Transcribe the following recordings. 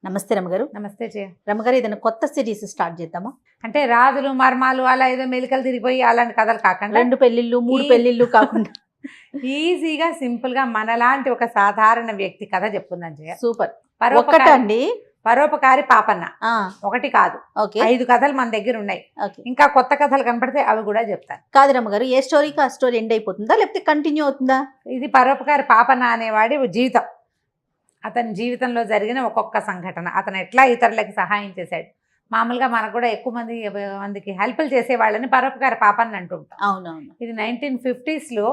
నమస్తే రమగారు. నమస్తే జయ. రమగారు, ఏదైనా కొత్త సిరీస్ స్టార్ట్ చేద్దామా? అంటే రాజులు మర్మాలు అలా ఏదో మెలికలు తిరిగిపోయి అలాంటి కథలు కాకుండా 2 పెళ్లిళ్ళు 3 పెళ్లిళ్ళు కాకుండా ఈజీగా సింపుల్ గా మనలాంటి ఒక సాధారణ వ్యక్తి కథ చెప్పుకుందాం జయ. సూపర్. పరోపకారి అండి పరోపకారి పాపన్న ఒకటి కాదు, ఓకే 5 కథలు మన దగ్గర ఉన్నాయి. ఓకే. ఇంకా కొత్త కథలు కనపడితే అవి కూడా చెప్తాను. కాదు రమగారు, ఏ స్టోరీకి ఆ స్టోరీ ఎండ్ అయిపోతుందా లేకపోతే కంటిన్యూ అవుతుందా? ఇది పరోపకారి పాపన్న అనేవాడి జీవితం, అతని జీవితంలో జరిగిన ఒక్కొక్క సంఘటన, అతను ఎట్లా ఇతరులకు సహాయం చేశాడు. మామూలుగా మనకు కూడా ఎక్కువ మందికి హెల్ప్లు చేసేవాళ్ళని పరోపకారి పాపన్న అంటుంటాం. అవునవును. ఇది 1950s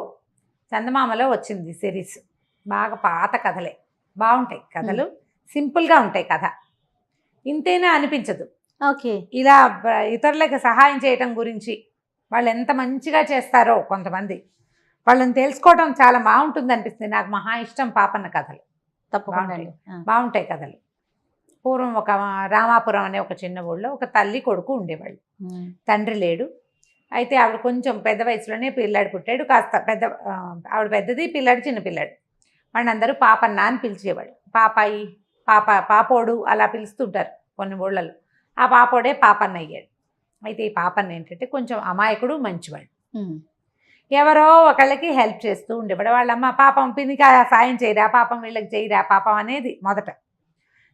చందమామలో వచ్చింది సిరీస్. బాగా పాత కథలే, బాగుంటాయి కథలు, సింపుల్గా ఉంటాయి కథ, ఇంతేనా అనిపించదు. ఓకే. ఇలా ఇతరులకు సహాయం చేయటం గురించి వాళ్ళు ఎంత మంచిగా చేస్తారో కొంతమంది, వాళ్ళని తెలుసుకోవడం చాలా బాగుంటుంది అనిపిస్తుంది. నాకు మహా ఇష్టం పాపన్న కథలు, తప్పకుండా బాగుంటాయి కథలు. పూర్వం ఒక రామాపురం అనే ఒక చిన్న ఊళ్ళో ఒక తల్లి కొడుకు ఉండేవాళ్ళు. తండ్రి లేడు. అయితే ఆవిడ కొంచెం పెద్ద వయసులోనే పిల్లాడు పుట్టాడు. కాస్త పెద్ద, ఆవిడ పెద్దది, పిల్లాడు చిన్న పిల్లాడు. వాడిని అందరూ పాపన్న అని పిలిచేవాడు. పాపాయి, పాపోడు అలా పిలుస్తుంటారు కొన్ని ఊళ్ళలో. ఆ పాపోడే పాపన్న అయ్యాడు. అయితే ఈ పాపన్న ఏంటంటే కొంచెం అమాయకుడు, మంచివాడు. ఎవరో ఒకళ్ళకి హెల్ప్ చేస్తూ ఉండేవాడు. వాళ్ళమ్మ పాపం పినికి సాయం చేయరా, పాపం వీళ్ళకి చేయరా పాపం అనేది మొదట.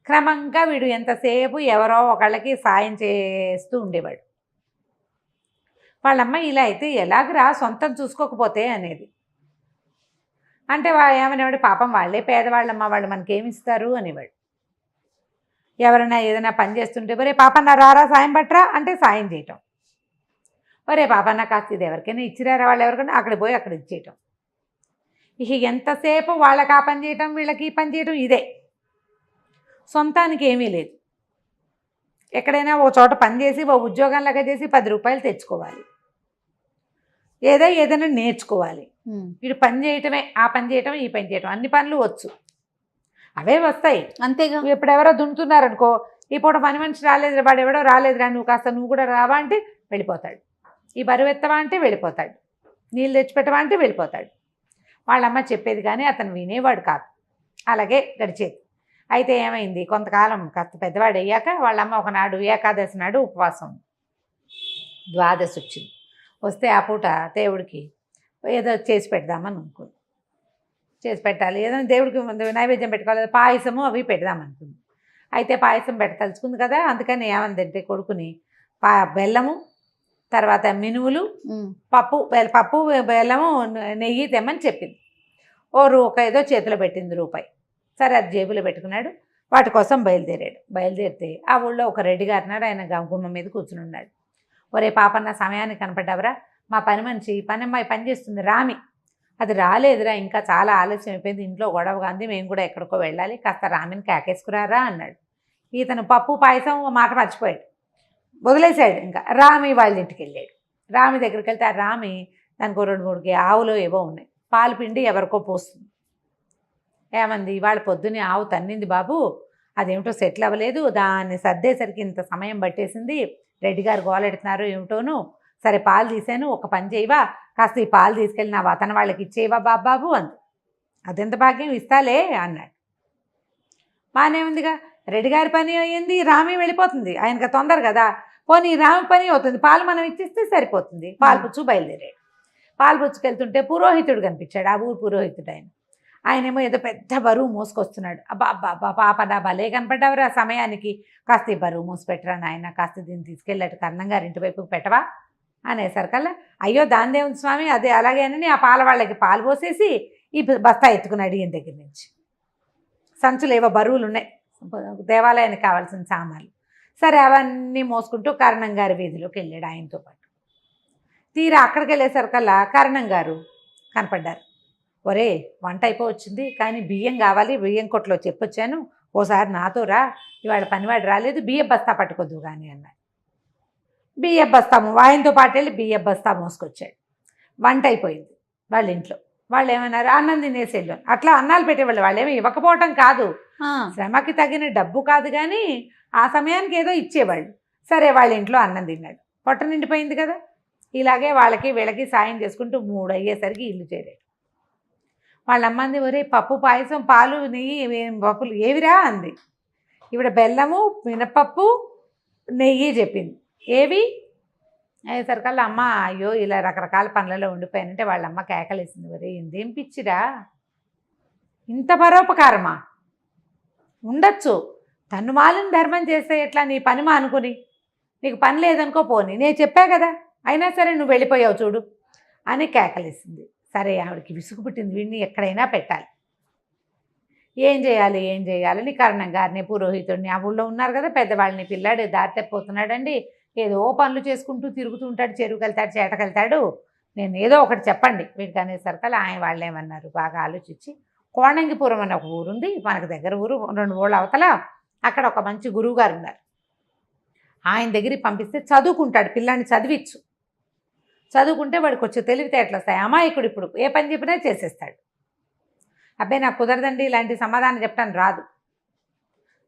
క్రమంగా వీడు ఎంతసేపు ఎవరో ఒకళ్ళకి సాయం చేస్తూ ఉండేవాడు. వాళ్ళమ్మ ఇలా అయితే ఎలాగరా సొంతం చూసుకోకపోతే అనేది. అంటే ఏమనేవాడు, పాపం వాళ్ళే పేదవాళ్ళమ్మ, వాళ్ళు మనకేమి ఇస్తారు అనేవాడు. ఎవరైనా ఏదైనా పని చేస్తుంటే ఒరే పాపన్న రారా సాయం పట్టరా అంటే సాయం చేయటం. ఒరే పాపన్న కాస్త ఇది ఎవరికైనా ఇచ్చిరారా, వాళ్ళు ఎవరికైనా అక్కడ పోయి అక్కడ ఇచ్చేయటం. ఇక ఎంతసేపు వాళ్ళకి ఆ పని చేయటం, వీళ్ళకి ఈ పని చేయటం, ఇదే. సొంతానికి ఏమీ లేదు. ఎక్కడైనా ఓ చోట పని చేసి ఓ ఉద్యోగంలాగా చేసి 10 రూపాయలు తెచ్చుకోవాలి, ఏదైనా నేర్చుకోవాలి. వీడు పని చేయటమే, ఆ పని చేయటం, ఈ పని చేయటం, అన్ని పనులు వచ్చు, అవే వస్తాయి అంతేగా. ఇప్పుడు ఎవరో దున్నుతున్నారనుకో, ఈ పూట పని మనిషి రాలేదు, వాడు ఎవడో రాలేదురా, నువ్వు కూడా రావా అంటే వెళ్ళిపోతాడు. ఈ బరువు ఎత్తవా అంటే వెళ్ళిపోతాడు. నీళ్ళు తెచ్చిపెట్టవా అంటే వెళ్ళిపోతాడు. వాళ్ళమ్మ చెప్పేది కానీ అతను వినేవాడు కాదు. అలాగే గడిచేది. అయితే ఏమైంది, కొంతకాలం కాస్త పెద్దవాడు అయ్యాక వాళ్ళమ్మ ఒకనాడు ఏకాదశి నాడు ఉపవాసం, ద్వాదశి వచ్చింది. వస్తే ఆ పూట దేవుడికి ఏదో చేసి పెడదామని అనుకుంది. చేసి పెట్టాలి, ఏదైనా దేవుడికి నైవేద్యం పెట్టుకోవాలి, పాయసము అవి పెడదామనుకుంది. అయితే పాయసం పెట్టదలుచుకుంది కదా, అందుకని ఏమందంటే కొడుకుని బెల్లము, తర్వాత మినువులు, పప్పు బెల్లము, నెయ్యి తెమ్మని చెప్పింది. ఒక ఏదో చేతిలో పెట్టింది రూపాయి. సరే అది జేబులో పెట్టుకున్నాడు. వాటి కోసం బయలుదేరితే ఆ ఊళ్ళో ఒక రెడ్డి గారినాడు. ఆయన గుమ్మ మీద కూర్చుని ఉన్నాడు. ఒరే పాపన్న సమయానికి కనపడ్డావరా, మా పని మనిషి పనమ్మాయి పని చేస్తుంది రామి, అది రాలేదురా, ఇంకా చాలా ఆలస్యం అయిపోయింది, ఇంట్లో గొడవగా ఉంది, మేము కూడా ఎక్కడికో వెళ్ళాలి, కాస్త రామిని కేకేసుకురారా అన్నాడు. ఇతను పప్పు పాయసం మాట మర్చిపోయాడు, వదిలేశాడు. ఇంకా రామి వాళ్ళ ఇంటికి వెళ్ళాడు. రామి దగ్గరికి వెళ్తే ఆ రామి దానికి 2-3 ఆవులు ఏవో ఉన్నాయి, పాలు పిండి ఎవరికో పోస్తుంది. ఏమంది, ఇవాళ పొద్దున్నే ఆవు తన్నింది బాబు, అదేమిటో సెటిల్ అవ్వలేదు, దాన్ని సర్దేసరికి ఇంత సమయం పట్టేసింది, రెడ్డి గారు గోలెడుతున్నారు ఏమిటోను, సరే పాలు తీసాను, ఒక పని చేయవా, కాస్త ఈ పాలు తీసుకెళ్ళి నా వతన వాళ్ళకి ఇచ్చేవా బాబాబు అంది. అదెంత భాగ్యం, ఇస్తాలే అన్నాడు. బాగానే ఉందిగా, రెడ్డి గారి పని అయ్యింది, రామి వెళ్ళిపోతుంది, ఆయనకు తొందర కదా, పోనీ రామి పని అవుతుంది, పాలు మనం ఇచ్చిస్తే సరిపోతుంది. పాలు పుచ్చు బయలుదేరాడు. పాలు పుచ్చుకెళ్తుంటే పురోహితుడు కనిపించాడు, ఆ ఊరు పురోహితుడు. ఆయనేమో ఏదో పెద్ద బరువు మోసుకొస్తున్నాడు. అబ్బా పాపడా భలే కనపడ్డావురా సమయానికి, కాస్త ఈ బరువు మోసిపెట్టరా నాయన, కాస్త దీన్ని తీసుకెళ్ళట్టు కన్నం గారి ఇంటి వైపు పెట్టవా అనేసరికల్లా, అయ్యో దాందే ఉంది స్వామి, అదే అలాగేనని ఆ పాల వాళ్ళకి పాలు పోసేసి ఈ బస్తా ఎత్తుకున్నాడు. ఈయన దగ్గర నుంచి సంచులు ఏవో బరువులు ఉన్నాయి, దేవాలయానికి కావాల్సిన సామాన్లు. సరే అవన్నీ మోసుకుంటూ కరణం గారి వీధిలోకి వెళ్ళాడు ఆయనతో పాటు. తీరా అక్కడికి వెళ్ళేసరికల్లా కరణం గారు కనపడ్డారు. ఒరే వంట అయిపోవచ్చింది, కానీ బియ్యం కావాలి, బియ్యం కొట్లో చెప్పొచ్చాను, ఓసారి నాతో రా, ఇవాళ పనివాడు రాలేదు, బియ్యం బస్తా పట్టుకోద్దు కానీ అన్నాడు. బియ్యం బస్తా ఆయనతో పాటు వెళ్ళి బియ్యం బస్తా మోసుకొచ్చాడు. వంట అయిపోయింది వాళ్ళ ఇంట్లో. వాళ్ళు ఏమన్నారు, అన్నం తినేసి వెళ్ళాను. అట్లా అన్నాలు పెట్టేవాళ్ళు, వాళ్ళు ఏమీ ఇవ్వకపోవటం కాదు, శ్రమకి తగిన డబ్బు కాదు కానీ ఆ సమయానికి ఏదో ఇచ్చేవాళ్ళు. సరే వాళ్ళ ఇంట్లో అన్నం తిన్నాడు, పొట్ట నిండిపోయింది కదా. ఇలాగే వాళ్ళకి వీళ్ళకి సాయం చేసుకుంటూ 3 అయ్యేసరికి ఇల్లు చేరాడు. వాళ్ళ అమ్మంది, ఒరే పప్పు పాయసం పాలు నెయ్యి పప్పులు ఏవిరా అంది. ఈవిడ బెల్లము మినపప్పు నెయ్యి చెప్పింది. ఏవి అయ్యేసరికల్లా అమ్మ అయ్యో ఇలా రకరకాల పనులలో ఉండిపోయానంటే వాళ్ళ అమ్మ కేకలేసింది, వరే ఇందేం పిచ్చిరా, ఇంత పరోపకారమా, ఉండొచ్చు తను మాలిన ధర్మం చేస్తే ఎట్లా, నీ పని మానుకుని, నీకు పని లేదనుకో పోని, నేను చెప్పా కదా, అయినా సరే నువ్వు వెళ్ళిపోయావు చూడు అని కేకలేసింది. సరే ఆవిడకి విసుగు పుట్టింది, వీడిని ఎక్కడైనా పెట్టాలి, ఏం చేయాలని కరణం గారిని పురోహితుడిని ఆ ఊళ్ళో ఉన్నారు కదా పెద్దవాళ్ళని, పిల్లాడు దారి తప్పిపోతున్నాడండి, ఏదో పనులు చేసుకుంటూ తిరుగుతూ ఉంటాడు, చెరువుకి వెళ్తాడు చేటకెళ్తాడు, నేను ఏదో ఒకటి చెప్పండి వీడికి అనేసరికల్లా ఆయన వాళ్ళు ఏమన్నారు, బాగా ఆలోచించి కోణంగిపురం అని ఒక ఊరుంది మనకు దగ్గర ఊరు, 2 ఊళ్ళ అవతల, అక్కడ ఒక మంచి గురువు గారు ఉన్నారు, ఆయన దగ్గరికి పంపిస్తే చదువుకుంటాడు, పిల్లాన్ని చదువుకుంటే వాడికి వచ్చే తెలివితేటలు వస్తాయి, అమాయకుడు ఇప్పుడు ఏ పని చెప్పినా చేసేస్తాడు. అబ్బాయి నాకు కుదరదండి ఇలాంటి సమాధానం చెప్పడానికి రాదు,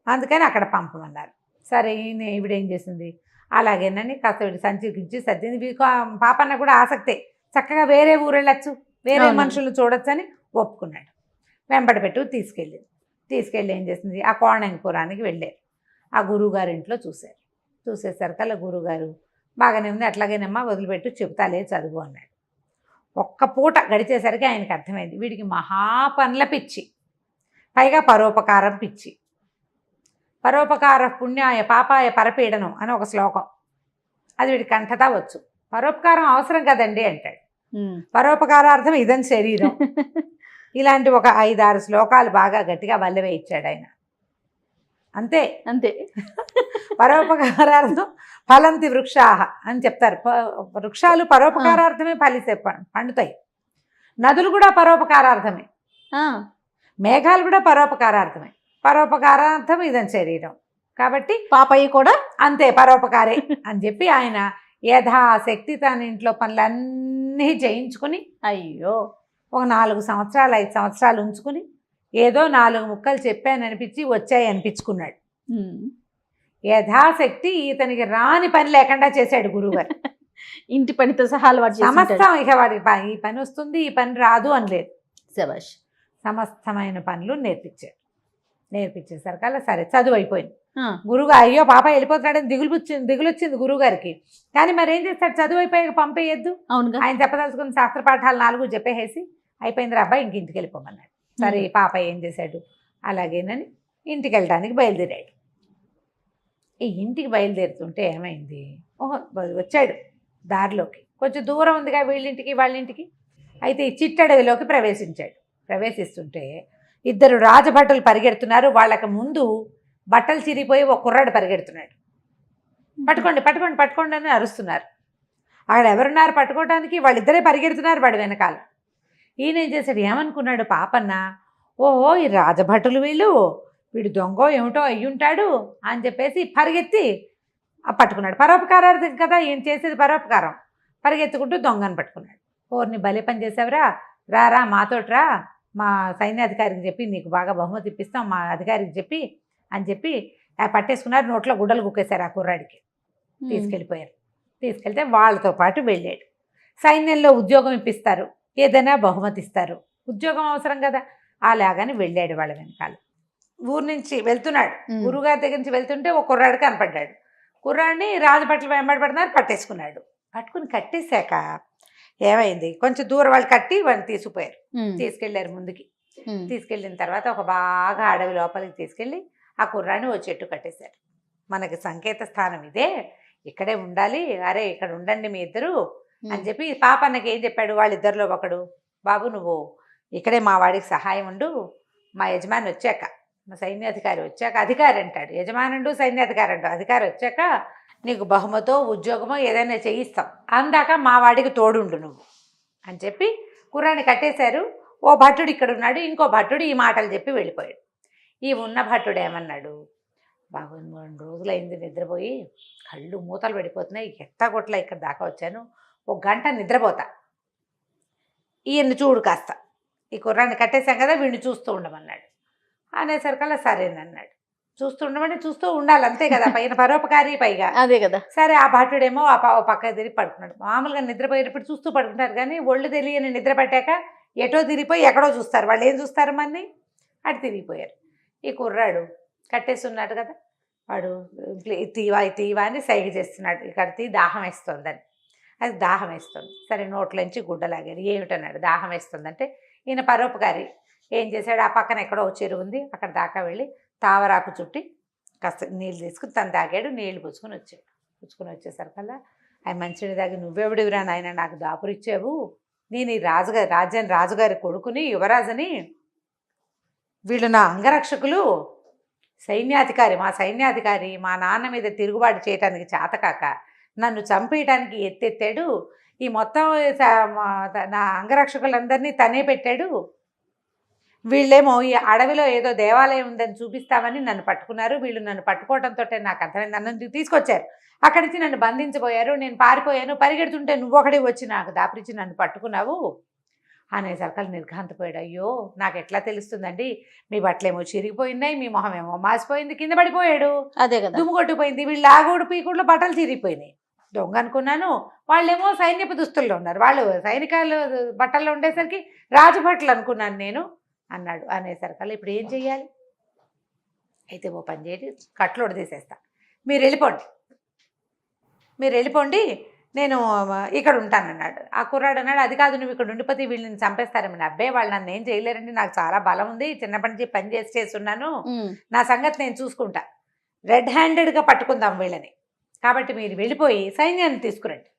అందుకని అక్కడ పంపమన్నారు. సరే ఈవిడేం చేసింది, అలాగేనని కాస్త వీడి సంచికించి సర్దింది. పాపన్న కూడా ఆసక్తే, చక్కగా వేరే ఊరు వెళ్ళొచ్చు, వేరే మనుషులు చూడొచ్చు అని ఒప్పుకున్నాడు. వెంబడి పెట్టు తీసుకెళ్ళి ఏం చేసింది, ఆ కోణంగిపురానికి వెళ్ళారు. ఆ గురువుగారి ఇంట్లో చూసేసరికల్లా గురువుగారు బాగానే ఉంది, అట్లాగేనమ్మా వదిలిపెట్టు చెప్తాలే చదువు అన్నాడు. ఒక్క పూట గడిచేసరికి ఆయనకు అర్థమైంది వీడికి మహాపనుల పిచ్చి, పైగా పరోపకారం పిచ్చి. పరోపకార పుణ్యాయ పాపాయ పరపీడనం అని ఒక శ్లోకం, అది వీడికి కంఠతా వచ్చు. పరోపకారం అవసరం కదండి అంటాడు, పరోపకారార్థం ఇదని శరీరం, ఇలాంటి ఒక 5-6 శ్లోకాలు బాగా గట్టిగా వల్లవేయించాడు ఆయన. అంతే పరోపకారార్థం ఫలంతి వృక్షాహ అని చెప్తారు, వృక్షాలు పరోపకారార్థమే ఫలిసే పండుతాయి, నదులు కూడా పరోపకారార్థమే, మేఘాలు కూడా పరోపకారార్థమే, పరోపకారార్థం ఇదని శరీరం, కాబట్టి పాపయ్య కూడా అంతే పరోపకారే అని చెప్పి ఆయన యథాశక్తి తన ఇంట్లో పనులన్నీ చేయించుకుని, అయ్యో ఒక 4 సంవత్సరాలు 5 సంవత్సరాలు ఉంచుకుని ఏదో 4 ముక్కలు చెప్పాననిపించి వచ్చాయి అనిపించుకున్నాడు. యథాశక్తి ఇతనికి రాని పని లేకుండా చేశాడు గురువుగారు. ఇంటి పనితో సహా సమస్తం, ఇక వాడికి ఈ పని వస్తుంది ఈ పని రాదు అని లేదు, శభాష్, సమస్తమైన పనులు నేర్పించేసరికల్లా సరే చదువు అయిపోయింది. గురువు అయ్యో పాప వెళ్ళిపోతున్నాడని దిగులు వచ్చింది గురువుగారికి. కానీ మరి ఏం చేస్తాడు, చదువు అయిపోయాక పంపేయద్దు, అవును ఆయన చెప్పదలుచుకున్న శాస్త్ర పాఠాలు 4 చెప్పేసి అయిపోయింది అబ్బాయి ఇంటికి వెళ్ళిపోమన్నాడు. సరే పాప ఏం చేశాడు, అలాగేనని ఇంటికి వెళ్ళడానికి బయలుదేరాడు. ఈ ఇంటికి బయలుదేరుతుంటే ఏమైంది, వచ్చాడు దారిలోకి, కొంచెం దూరం ఉందిగా వీళ్ళింటికి వాళ్ళింటికి, అయితే ఈ చిట్టడవిలోకి ప్రవేశిస్తుంటే 2 రాజభటులు పరిగెడుతున్నారు, వాళ్ళకి ముందు బట్టలు చిరిగిపోయి ఒక కుర్రాడు పరిగెడుతున్నాడు, పట్టుకోండి అని అరుస్తున్నారు. అక్కడ ఎవరున్నారు పట్టుకోవడానికి, వాళ్ళిద్దరే పరిగెడుతున్నారు వాడు వెనకాల. ఈయన ఏం చేశాడు, ఏమనుకున్నాడు పాపన్న, ఓహో ఈ రాజభటులు వీడు దొంగో ఏమిటో అయ్యుంటాడు అని చెప్పేసి పరిగెత్తి పట్టుకున్నాడు. పరోపకారార్థం కదా ఈయన చేసేది, పరోపకారం, పరిగెత్తుకుంటూ దొంగను పట్టుకున్నాడు. ఓర్ని భలే పని చేసావురా, రారా మాతోట్రా, మా సైన్యాధికారికి చెప్పి నీకు బాగా బహుమతి ఇప్పిస్తాం మా అధికారికి చెప్పి అని చెప్పి పట్టేసుకున్నారు, నోట్లో గుడ్డలు కుక్కేశారు ఆ కుర్రాడికి, తీసుకెళ్తే వాళ్ళతో పాటు వెళ్ళాడు. సైన్యంలో ఉద్యోగం ఇప్పిస్తారు, ఏదైనా బహుమతి ఇస్తారు, ఉద్యోగం అవసరం కదా, అలాగని వెళ్ళాడు వాళ్ళ వెనకాల. ఊరు నుంచి వెళ్తున్నాడు, గురువుగారి దగ్గర నుంచి వెళ్తుంటే ఒక కుర్రాడు కనపడ్డాడు. కుర్రాడిని రాజభట్లు వెంబడి పడుతున్నారు, పట్టుకుని కట్టేశాక ఏమైంది, కొంచెం దూరం వాళ్ళు కట్టి వాడిని తీసుకెళ్ళారు ముందుకి. తీసుకెళ్ళిన తర్వాత ఒక బాగా అడవి లోపలికి తీసుకెళ్ళి ఆ కుర్రాడిని ఓ చెట్టు కట్టేశారు. మనకి సంకేత స్థానం ఇదే, ఇక్కడే ఉండాలి, అరే ఇక్కడ ఉండండి మీ ఇద్దరు అని చెప్పి పాపన్నకి ఏం చెప్పాడు, వాళ్ళిద్దరిలో ఒకడు, బాబు నువ్వు ఇక్కడే మా వాడికి సహాయం ఉండు, మా యజమాని వచ్చాక, మా సైన్యాధికారి వచ్చాక, అధికారి అంటాడు యజమానుడు సైన్యాధికారి అంటాడు, అధికారి వచ్చాక నీకు బహుమతో ఉద్యోగమో ఏదైనా చేయిస్తాం, అందాక మా వాడికి తోడుండు నువ్వు అని చెప్పి కుర్రాన్ని కట్టేశారు. ఓ భట్టుడు ఇక్కడ ఉన్నాడు, ఇంకో భట్టుడు ఈ మాటలు చెప్పి వెళ్ళిపోయాడు. ఈ ఉన్న భట్టుడు ఏమన్నాడు, బాబు 2 రోజులైంది నిద్రపోయి కళ్ళు మూతలు పడిపోతున్నాయి, ఎట్టగొట్ల ఇక్కడ దాకా వచ్చాను, 1 గంట నిద్రపోతా, ఈయన్ని చూడు కాస్త, ఈ కుర్రాన్ని కట్టేశాం కదా వీడిని చూస్తూ ఉండమన్నాడు. అనేసరికల్లా సరేనన్నాడు. చూస్తూ ఉండాలి అంతే కదా, పైన పరోపకారి పైగా అదే కదా. సరే ఆ భట్టుడేమో ఆ పక్క తిరిగి పడుకున్నాడు. మామూలుగా నిద్రపోయేటప్పుడు చూస్తూ పడుకుంటారు, కానీ ఒళ్ళు తెలియని నిద్ర పట్టాక ఎటో తిరిగిపోయి ఎక్కడో చూస్తారు, వాళ్ళు ఏం చూస్తారు మన్ని అటు తిరిగిపోయారు. ఈ కుర్రాడు కట్టేసి ఉన్నాడు కదా, వాడు తీవా తీవా అని సైగ చేస్తున్నాడు, ఇక్కడ దాహం వేస్తుందని. అది దాహం వేస్తుంది. సరే నోట్లోంచి గుడ్డలాగాడు. ఏమిటన్నాడు, దాహం వేస్తుందంటే ఈయన పరోపకారి ఏం చేశాడు, ఆ పక్కన ఎక్కడో చెరువు ఉంది, అక్కడ దాకా వెళ్ళి తావరాకు చుట్టి కాస్త నీళ్ళు తీసుకుని తను తాగాడు. నీళ్లు పుచ్చుకొని వచ్చాడు. పుచ్చుకొని వచ్చేసరికల్లా ఆయన మంచిని తాగి, నువ్వెవడివిరా నాయన నాకు దాపురిచ్చావు, నేను ఈ రాజుగారి కొడుకుని, యువరాజుని, వీళ్ళు నా అంగరక్షకులు, మా సైన్యాధికారి మా నాన్న మీద తిరుగుబాటు చేయటానికి చేతకాక నన్ను చంపేయటానికి ఎత్తెత్తాడు, ఈ మొత్తం నా అంగరక్షకులందరినీ తనే పెట్టాడు, వీళ్ళేమో ఈ అడవిలో ఏదో దేవాలయం ఉందని చూపిస్తామని నన్ను పట్టుకున్నారు, వీళ్ళు నన్ను పట్టుకోవడంతో నాకు అర్థమైంది, నన్ను తీసుకొచ్చారు, అక్కడి నుంచి నన్ను బంధించబోయారు, నేను పారిపోయాను, పరిగెడుతుంటే నువ్వొకడే వచ్చి నాకు దాపురించి నన్ను పట్టుకున్నావు అనేసరికి నిర్ఘాంతపోయాడు. అయ్యో నాకు ఎట్లా తెలుస్తుందండి, మీ బట్టలేమో చిరిగిపోయినాయి, మీ మొహం ఏమో మాసిపోయింది, కింద పడిపోయాడు, అదే కదా, దుమ్ము కొట్టిపోయింది, వీళ్ళు ఆగుడు పీకుడులో బట్టలు చిరిగిపోయినాయి, దొంగ అనుకున్నాను, వాళ్ళేమో సైన్యపు దుస్తుల్లో ఉన్నారు, వాళ్ళు సైనికాలు బట్టల్లో ఉండేసరికి రాజభట్లు అనుకున్నాను నేను అన్నాడు. అనేసరికల్లా ఇప్పుడు ఏం చెయ్యాలి, అయితే ఓ పని చేయండి, కట్లోడు తీసేస్తా, మీరు వెళ్ళిపోండి, నేను ఇక్కడ ఉంటానన్నాడు. ఆ కుర్రాడు అన్నాడు, అది కాదు నువ్వు ఇక్కడ ఉండిపోతే వీళ్ళని చంపేస్తారేమని. అబ్బాయి వాళ్ళు నన్ను ఏం చేయలేరండి, నాకు చాలా బలం ఉంది, చిన్నప్పటి నుంచి పని చేస్తున్నాను, నా సంగతి నేను చూసుకుంటా, రెడ్ హ్యాండెడ్గా పట్టుకుందాం వీళ్ళని, కాబట్టి మీరు వెళ్ళిపోయి సైన్యాన్ని తీసుకురండి,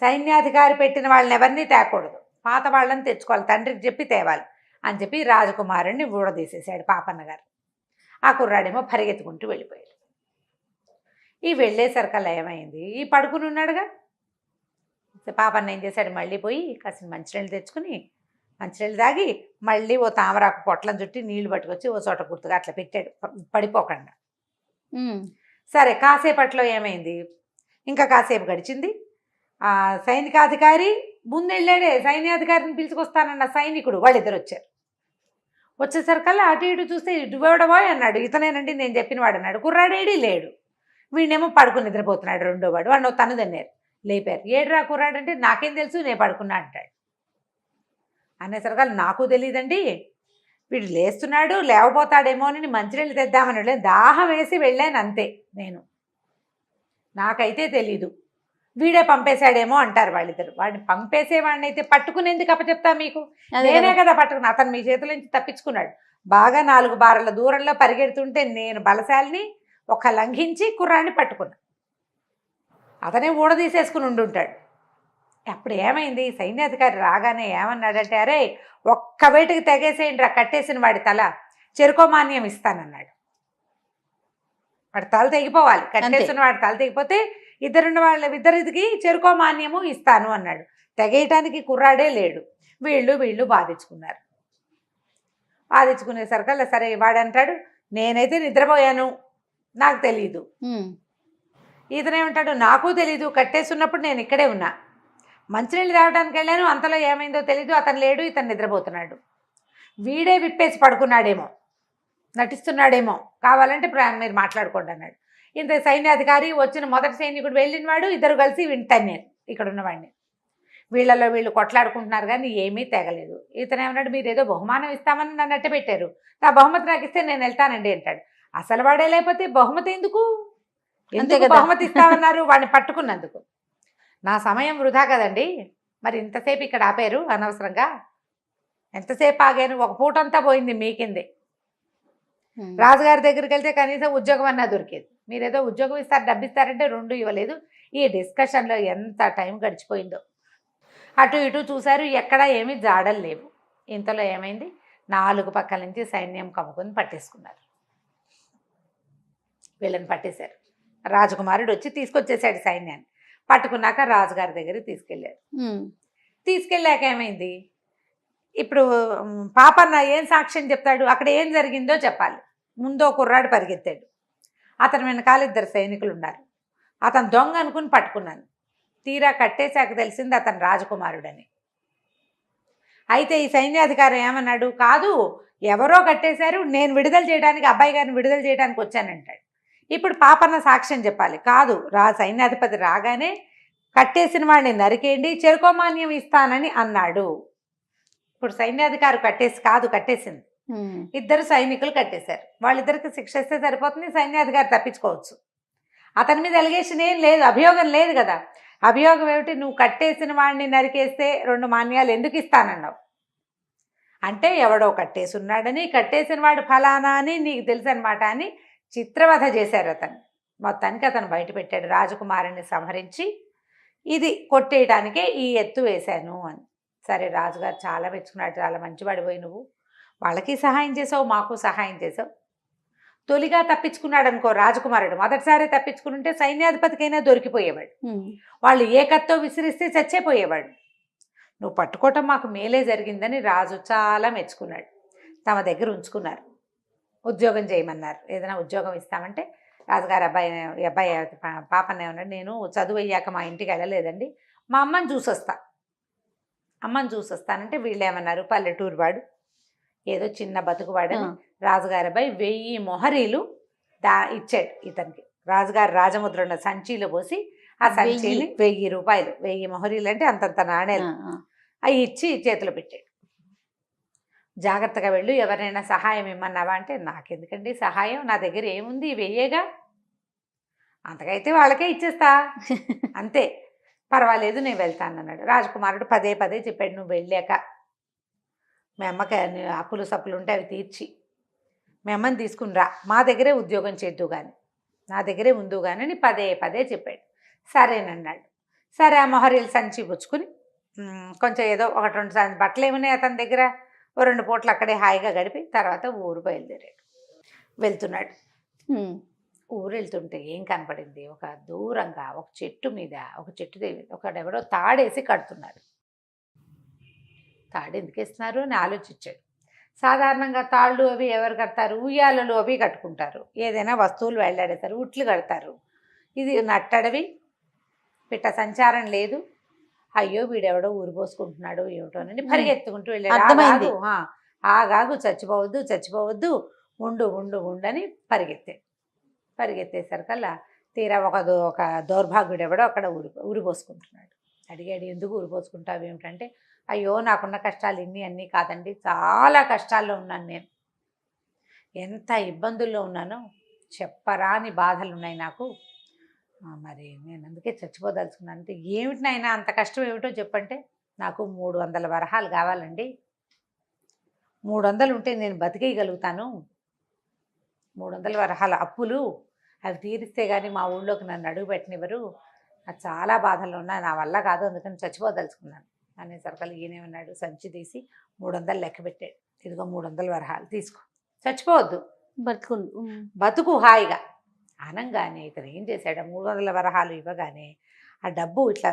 సైన్యాధికారి పెట్టిన వాళ్ళని ఎవరిని తేకూడదు, పాత వాళ్ళని తెచ్చుకోవాలి, తండ్రికి చెప్పి తేవాలి అని చెప్పి రాజకుమారుణ్ణి ఊడదీసేశాడు పాపన్న గారు. ఆ కుర్రాడేమో పరిగెత్తుకుంటూ వెళ్ళిపోయాడు. ఈ వెళ్ళేసరికల్లా ఏమైంది, ఈ పడుకుని ఉన్నాడుగా, పాపన్న ఏం చేశాడు, మళ్ళీ పోయి కాసిన మంచినీళ్ళు తెచ్చుకుని మంచినీళ్ళు తాగి మళ్ళీ ఓ తామరాకు పొట్లం చుట్టి నీళ్లు పట్టుకొచ్చి ఓ చోట గుర్తుగా అట్లా పెట్టాడు పడిపోకుండా. సరే కాసేపట్లో ఏమైంది, ఇంకా కాసేపు గడిచింది, ఆ సైనికాధికారి ముందెళ్ళాడే, సైన్యాధికారిని పిలుచుకొస్తానన్న సైనికుడు వాళ్ళిద్దరు వచ్చారు. వచ్చేసరికల్లా అటు ఇటు చూస్తే ఇటువడబోయ్ అన్నాడు, ఇతనేనండి నేను చెప్పిన వాడు అన్నాడు. కుర్రాడేడి లేడు, వీడినేమో పడుకుని నిద్రపోతున్నాడు, రెండో వాడు వాడిని తను తన్నారు, లేపారు. ఏడ్రా కుర్రాడంటే నాకేం తెలుసు నేను పడుకున్నా అంటాడు. అనేసరికల్లా నాకు తెలియదండి, వీడు లేస్తున్నాడు లేవబోతాడేమో అని మంచినీళ్ళు తెద్దామని దాహం వేసి వెళ్ళాను అంతే, నాకైతే తెలీదు, వీడే పంపేశాడేమో అంటారు వాళ్ళిద్దరు. వాడిని పంపేసేవాడిని అయితే పట్టుకునేందుకు అప్పచెప్తా మీకు, నేనే కదా పట్టుకున్నా, అతను మీ చేతుల నుంచి తప్పించుకున్నాడు, బాగా 4 బారల దూరంలో పరిగెడుతుంటే నేను బలశాలిని ఒక లంఘించి కుర్రాన్ని పట్టుకున్నా, అతనే ఊడదీసేసుకుని ఉండుంటాడు. అప్పుడు ఏమైంది, సైన్యాధికారి రాగానే ఏమన్నాడంటే, అరే ఒక్క వేటికి తెగేసేయండి రా, కట్టేసిన వాడి తల చెరుకోమాన్యం ఇస్తానన్నాడు. వాడి తల తెగిపోవాలి, కట్టేసిన వాడి తల తెగిపోతే ఇద్దరికి చెరుకోమాన్యము ఇస్తాను అన్నాడు. తెగేయటానికి కుర్రాడే లేడు, వీళ్ళు బాధించుకున్నారు. బాధించుకునేసరికల్లా సరే వాడంటాడు, నేనైతే నిద్రపోయాను నాకు తెలీదు, ఇతనేమంటాడు, నాకు తెలీదు, కట్టేస్తున్నప్పుడు నేను ఇక్కడే ఉన్నా, మంచినీళ్ళు రావడానికి వెళ్ళాను, అంతలో ఏమైందో తెలీదు, అతను లేడు, ఇతను నిద్రపోతున్నాడు, వీడే విప్పేసి పడుకున్నాడేమో, నటిస్తున్నాడేమో, కావాలంటే మీరు మాట్లాడుకోండి అన్నాడు. ఇంత సైన్యాధికారి వచ్చిన మొదటి సైనికుడు వెళ్ళిన వాడు ఇద్దరు కలిసి వింటాన్నారు ఇక్కడ ఉన్నవాడిని, వీళ్ళలో వీళ్ళు కొట్లాడుకుంటున్నారు కానీ ఏమీ తెగలేదు. ఇతనేమన్నాడు, మీరు ఏదో బహుమానం ఇస్తామని నన్ను అట్ట పెట్టారు, నా బహుమతి నాకు ఇస్తే నేను వెళ్తానండి అంటాడు. అసలు వాడే లేకపోతే బహుమతి ఎందుకు బహుమతి ఇస్తామన్నారు, వాడిని పట్టుకున్నందుకు. నా సమయం వృధా కదండి, మరి ఇంతసేపు ఇక్కడ ఆపారు అనవసరంగా, ఎంతసేపు ఆగాను, ఒక పూటంతా పోయింది మీకిందే. రాజుగారి దగ్గరికి వెళ్తే కనీసం ఉద్యోగం అన్నా దొరికేది, మీరేదో ఉద్యోగం ఇస్తారు డబ్బిస్తారంటే 2 ఇవ్వలేదు. ఈ డిస్కషన్లో ఎంత టైం గడిచిపోయిందో, అటు ఇటు చూశారు, ఎక్కడా ఏమీ జాడలు లేవు. ఇంతలో ఏమైంది, 4 పక్కల నుంచి సైన్యం కమ్ముకొని పట్టేసుకున్నారు, వీళ్ళని పట్టేశారు. రాజకుమారుడు వచ్చి తీసుకొచ్చేసాడు సైన్యాన్ని. పట్టుకున్నాక రాజుగారి దగ్గరికి తీసుకెళ్ళారు. తీసుకెళ్ళాక ఏమైంది, ఇప్పుడు పాపన్న ఏం సాక్ష్యం చెప్తాడు, అక్కడ ఏం జరిగిందో చెప్పాలి. ముందో కుర్రాడు పరిగెత్తాడు, అతని వెనకాల 2 సైనికులు ఉన్నారు, అతను దొంగ అనుకుని పట్టుకున్నాను, తీరా కట్టేశాక తెలిసింది అతను రాజకుమారుడని. అయితే ఈ సైన్యాధికారి ఏమన్నాడు, కాదు ఎవరో కట్టేశారు, నేను విడుదల చేయడానికి, అబ్బాయి గారిని విడుదల చేయడానికి వచ్చానంటాడు. ఇప్పుడు పాపన్న సాక్ష్యం చెప్పాలి, కాదు సైన్యాధిపతి రాగానే కట్టేసిన వాడిని నరికేయండి, చెరుకోమాన్యం ఇస్తానని అన్నాడు. ఇప్పుడు సైన్యాధికారి కట్టేసింది, ఇద్దరు సైనికులు కట్టేశారు. వాళ్ళిద్దరికి శిక్ష ఇస్తే సరిపోతుంది, సైన్యాధికారి తప్పించుకోవచ్చు. అతని మీద ఎలిగేషన్ ఏం లేదు, అభియోగం లేదు కదా. అభియోగం ఏమిటి? నువ్వు కట్టేసిన వాడిని నరికేస్తే 2 మాన్యాలు ఎందుకు ఇస్తానన్నావు అంటే ఎవడో కట్టేసి ఉన్నాడని, కట్టేసిన వాడు ఫలానా అని నీకు తెలుసు అనమాట అని చిత్రవధ చేశారు అతను. మొత్తానికి అతను బయట పెట్టాడు. రాజకుమారుని సంహరించి ఇది కొట్టేయడానికే ఈ ఎత్తు వేశాను అని. సరే, రాజుగారు చాలా మెచ్చుకున్నాడు. చాలా మంచివాడిపోయి నువ్వు, వాళ్ళకి సహాయం చేసావు, మాకు సహాయం చేసావు. తొలిగా తప్పించుకున్నాడు అనుకో రాజకుమారుడు, మొదటిసారి తప్పించుకుంటే సైన్యాధిపతికైనా దొరికిపోయేవాడు. వాళ్ళు ఏ కత్తో విసిరిస్తే చచ్చేపోయేవాడు. నువ్వు పట్టుకోవటం మాకు మేలే జరిగిందని రాజు చాలా మెచ్చుకున్నాడు. తమ దగ్గర ఉంచుకున్నారు. ఉద్యోగం చేయమన్నారు. ఏదైనా ఉద్యోగం ఇస్తామంటే రాజుగారు అబ్బాయి పాపనే ఉన్నాడు, నేను చదువు అయ్యాక మా ఇంటికి వెళ్ళలేదండి, మా అమ్మని చూసొస్తా, అమ్మని చూసొస్తానంటే వీళ్ళు ఏమన్నారు, పల్లెటూరు వాడు, ఏదో చిన్న బతుకువాడని రాజుగారి అబ్బాయి 1000 మొహరీలు ఇచ్చాడు ఇతనికి. రాజుగారు రాజముద్ర ఉన్న సంచిలో పోసి ఆ సంచిని 1000 రూపాయలు, 1000 మొహరీలు అంటే అంతంత నాణేలు అవి ఇచ్చి చేతిలో పెట్టాడు. జాగ్రత్తగా వెళ్ళు, ఎవరైనా సహాయం ఇమ్మన్నావా అంటే నాకెందుకండి సహాయం, నా దగ్గర ఏముంది, వెయ్యేగా, అంతకైతే వాళ్ళకే ఇచ్చేస్తా అంతే, పర్వాలేదు నేను వెళ్తాను అన్నాడు. రాజకుమారుడు పదే పదే చెప్పాడు, నువ్వు వెళ్ళాక మీ అమ్మకి అప్పులు సప్పులు ఉంటే అవి తీర్చి మీ అమ్మని తీసుకుని రా, మా దగ్గరే ఉద్యోగం చేద్దు కానీ, నా దగ్గరే ఉందు కానీ అని పదే పదే చెప్పాడు. సరేనన్నాడు. సరే, ఆ మొహరీలు సంచి పుచ్చుకుని కొంచెం ఏదో 1-2 బట్టలు ఏమున్నాయి అతని దగ్గర, 2 పూటలు అక్కడే హాయిగా గడిపి తర్వాత ఊరు బయలుదేరాడు. వెళ్తున్నాడు. ఊరు వెళ్తుంటే ఏం కనపడింది, ఒక దూరంగా ఒక చెట్టు మీద, ఒక చెట్టు దగ్గర ఒకడెవడో తాడేసి కడుతున్నాడు. తాడు ఎందుకు వేస్తున్నారు అని ఆలోచించాడు. సాధారణంగా తాళ్ళు అవి ఎవరు కడతారు, ఉయ్యాలలు అవి కట్టుకుంటారు, ఏదైనా వస్తువులు వెళ్ళాడేస్తారు, ఉట్లు కడతారు. ఇది నట్టడవి, పిట్ట సంచారం లేదు. అయ్యో వీడెవడో ఊరు పోసుకుంటున్నాడు ఏమిటోనని పరిగెత్తుకుంటూ వెళ్ళాడు. ఆగాగు, చచ్చిపోవద్దు చచ్చిపోవద్దు, ఉండు ఉండు ఉండని పరిగెత్తేసరికల్లా తీరా ఒక దౌర్భాగ్యుడు ఎవడో అక్కడ ఊరి పోసుకుంటున్నాడు. అడిగాడు, ఎందుకు ఊరి పోసుకుంటావు ఏమిటంటే, అయ్యో నాకున్న కష్టాలు అన్నీ కాదండి, చాలా కష్టాల్లో ఉన్నాను నేను, ఎంత ఇబ్బందుల్లో ఉన్నానో చెప్పరాని బాధలు ఉన్నాయి నాకు, మరి నేను అందుకే చచ్చిపోదలుచుకున్నాను అంటే, ఏమిటి నాయనా అంత కష్టం ఏమిటో చెప్పంటే, నాకు 300 వరహాలు కావాలండి, 300 ఉంటే నేను బతికేయగలుగుతాను, 300 వరహాల అప్పులు అవి తీరిస్తే కానీ మా ఊళ్ళోకి నన్ను అడుగు పెట్టనివ్వరు, నాకు చాలా బాధలు ఉన్నా, నా వల్ల కాదు, అందుకని చచ్చిపోదలుచుకున్నాను అనేసరికి ఈయనేమన్నాడు, సంచి తీసి 300 లెక్క పెట్టాడు. ఇదిగో 300 వరహాలు తీసుకో, చచ్చిపోవద్దు, బతుకు హాయిగా అనంగానే ఇతను ఏం చేశాడు, 300 వరహాలు ఇవ్వగానే ఆ డబ్బు ఇట్లా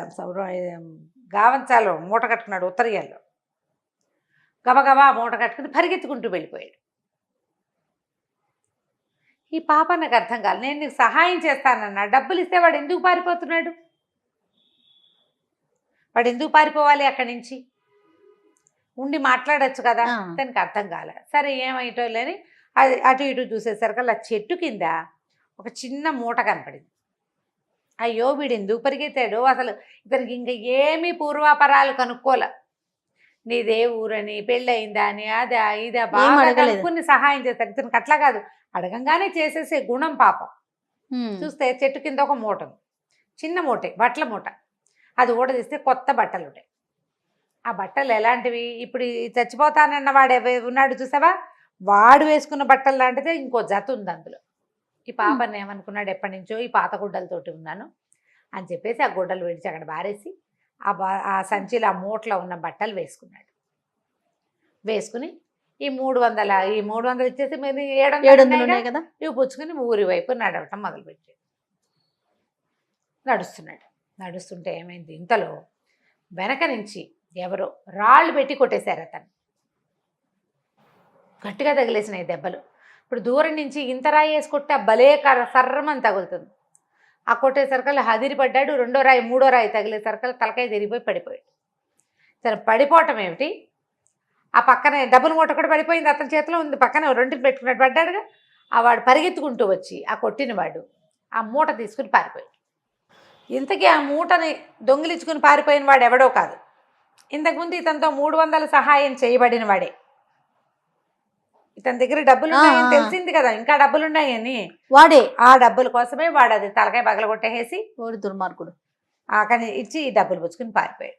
గావంచాలో మూట కట్టుకున్నాడు, ఉత్తరీయాల్లో గబగబా మూట కట్టుకుని పరిగెత్తుకుంటూ వెళ్ళిపోయాడు. ఈ పాప నాకు అర్థం కాదు, నేను నీకు సహాయం చేస్తానన్నా, డబ్బులు ఇస్తే వాడు ఎందుకు పారిపోతున్నాడు, వాడు ఎందుకు పారిపోవాలి, అక్కడి నుంచి ఉండి మాట్లాడచ్చు కదా, దానికి అర్థం కాలే. సరే ఏమైటో లేని అటు ఇటు చూసేసరికి అలా చెట్టు కింద ఒక చిన్న మూట కనపడింది. అయ్యో వీడు ఎందుకు పరిగెత్తాడు, అసలు ఇతనికి ఇంకా ఏమీ పూర్వాపరాలు కనుక్కోలే, నీదే ఊరని, పెళ్ళయిందా అని, అదా ఇదా బాగా కనుక్కుని సహాయం చేస్తాడు. ఇతనికి అట్లా కాదు, అడగంగానే చేసేసే గుణం పాపం. చూస్తే చెట్టు కింద ఒక మూట ఉంది, చిన్న మూటే, బట్టల మూట. అది ఊడ తీస్తే కొత్త బట్టలు ఉంటాయి. ఆ బట్టలు ఎలాంటివి, ఇప్పుడు చచ్చిపోతానన్న వాడు ఉన్నాడు చూసావా, వాడు వేసుకున్న బట్టలు లాంటిదే ఇంకో జత ఉంది అందులో. ఈ పాపని ఏమనుకున్నాడు, ఎప్పటి నుంచో ఈ పాత గుడ్డలతోటి ఉన్నాను అని చెప్పేసి ఆ గుడ్డలు విడిచి అక్కడ బారేసి ఆ సంచిలో ఆ మూటలో ఉన్న బట్టలు వేసుకున్నాడు. వేసుకుని ఈ 300 ఇచ్చేసి మీరు 700 ఉన్నాయి కదా, ఇవి పుచ్చుకుని ఊరి వైపు నడవటం మొదలుపెట్టాడు. నడుస్తుంటే ఏమైంది, ఇంతలో వెనక నుంచి ఎవరో రాళ్ళు పెట్టి కొట్టేశారు అతను. గట్టిగా తగిలేసినాయి దెబ్బలు. ఇప్పుడు దూరం నుంచి ఇంత రాయి వేసి కొట్టే భలే సర్రమని తగులుతుంది. ఆ కొట్టేసరికల్లా హదిరిపడ్డాడు. 2వ రాయి 3వ రాయి తగిలేసరికల్లా తలకాయ తిరిగిపోయి పడిపోయాడు. సరే, పడిపోవటం ఏమిటి, ఆ పక్కనే డబ్బుల మూట కూడా పడిపోయింది, అతని చేతిలో ఉంది, పక్కన 2 పెట్టుకున్నట్టు పడ్డాడుగా. ఆ వాడు పరిగెత్తుకుంటూ వచ్చి ఆ కొట్టిన వాడు ఆ మూట తీసుకుని పారిపోయాడు. ఇంతకీ ఆ మూటని దొంగిలించుకుని పారిపోయిన వాడు ఎవడో కాదు, ఇంతకుముందు ఇతనితో 300 సహాయం చేయబడిన వాడే. ఇతని దగ్గర డబ్బులు ఉన్నాయని తెలిసింది కదా, ఇంకా డబ్బులు ఉన్నాయని. వాడే ఆ డబ్బుల కోసమే వాడు అది తలకాయ పగలగొట్టేసి ఓడి దుర్మార్గుడు ఆకని ఇచ్చి డబ్బులు పుచ్చుకుని పారిపోయాడు.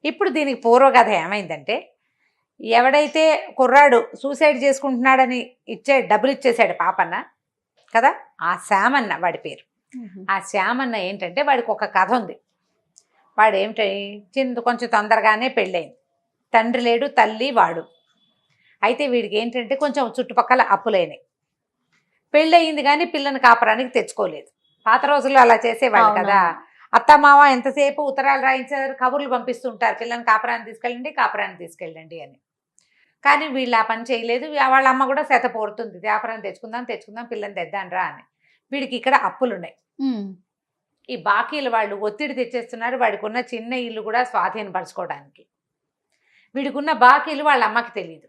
ఇప్పుడు దీనికి పూర్వకథ ఏమైందంటే, ఎవడైతే కుర్రాడు సూసైడ్ చేసుకుంటున్నాడని డబ్బులు ఇచ్చేసాడు పాపన్న కదా, ఆ శ్యామన్న వాడి పేరు. ఆ శ్యామన్న ఏంటంటే వాడికి ఒక కథ ఉంది. వాడు ఏమిటి కొంచెం తొందరగానే పెళ్ళయింది, తండ్రి లేడు తల్లి వాడు. అయితే వీడికి ఏంటంటే కొంచెం చుట్టుపక్కల అప్పులైనాయి. పెళ్ళయింది కానీ పిల్లని కాపరానికి తెచ్చుకోలేదు. పాత రోజుల్లో అలా చేసేవాళ్ళు కదా. అత్తమావ ఎంతసేపు ఉత్తరాలు రాయించారు, కబుర్లు పంపిస్తుంటారు, పిల్లని కాపురాన్ని తీసుకెళ్ళండి అని. కానీ వీళ్ళు ఆ పని చేయలేదు. వాళ్ళ అమ్మ కూడా శత పోరుతుంది, కాపురాన్ని తెచ్చుకుందాం పిల్లని తెద్దానరా అని. వీడికి ఇక్కడ అప్పులున్నాయి. ఈ బాకీలు వాళ్ళు ఒత్తిడి తెచ్చేస్తున్నారు. వాడికి ఉన్న చిన్న ఇల్లు కూడా స్వాధీనపరచుకోవడానికి. వీడికి ఉన్న బాకీలు వాళ్ళ అమ్మకి తెలియదు.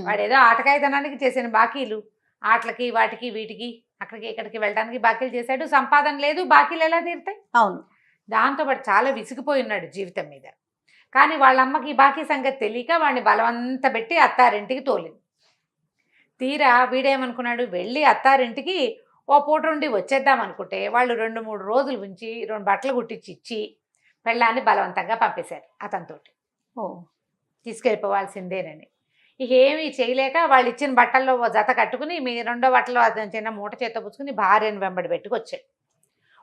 వాడు ఏదో ఆటకాయితనానికి చేసిన బాకీలు, ఆటలకి వాటికి వీటికి అక్కడికి ఇక్కడికి వెళ్ళడానికి బాకీలు చేశాడు. సంపాదన లేదు, బాకీలు ఎలా తీరుతాయి? అవును. దాంతో వాడు చాలా విసిగిపోయి ఉన్నాడు జీవితం మీద. కానీ వాళ్ళ అమ్మకి ఈ బాకీ సంగతి తెలియక వాడిని బలవంత పెట్టి అత్తారింటికి తోలింది. తీరా వీడేమనుకున్నాడు, వెళ్ళి అత్తారింటికి ఓ పూట నుండి వచ్చేద్దాం అనుకుంటే వాళ్ళు 2-3 రోజులు ఉంచి 2 బట్టలు కుట్టించి ఇచ్చి పెళ్ళాన్ని బలవంతంగా పంపేశారు అతనితోటి. తీసుకెళ్ళిపోవాల్సిందేనని. ఇక ఏమీ చేయలేక వాళ్ళు ఇచ్చిన బట్టల్లో ఓ జత కట్టుకుని మీ 2వ బట్టలో అతను చిన్న మూట చేత పుచ్చుకుని భార్యను వెంబడి పెట్టుకొచ్చాడు.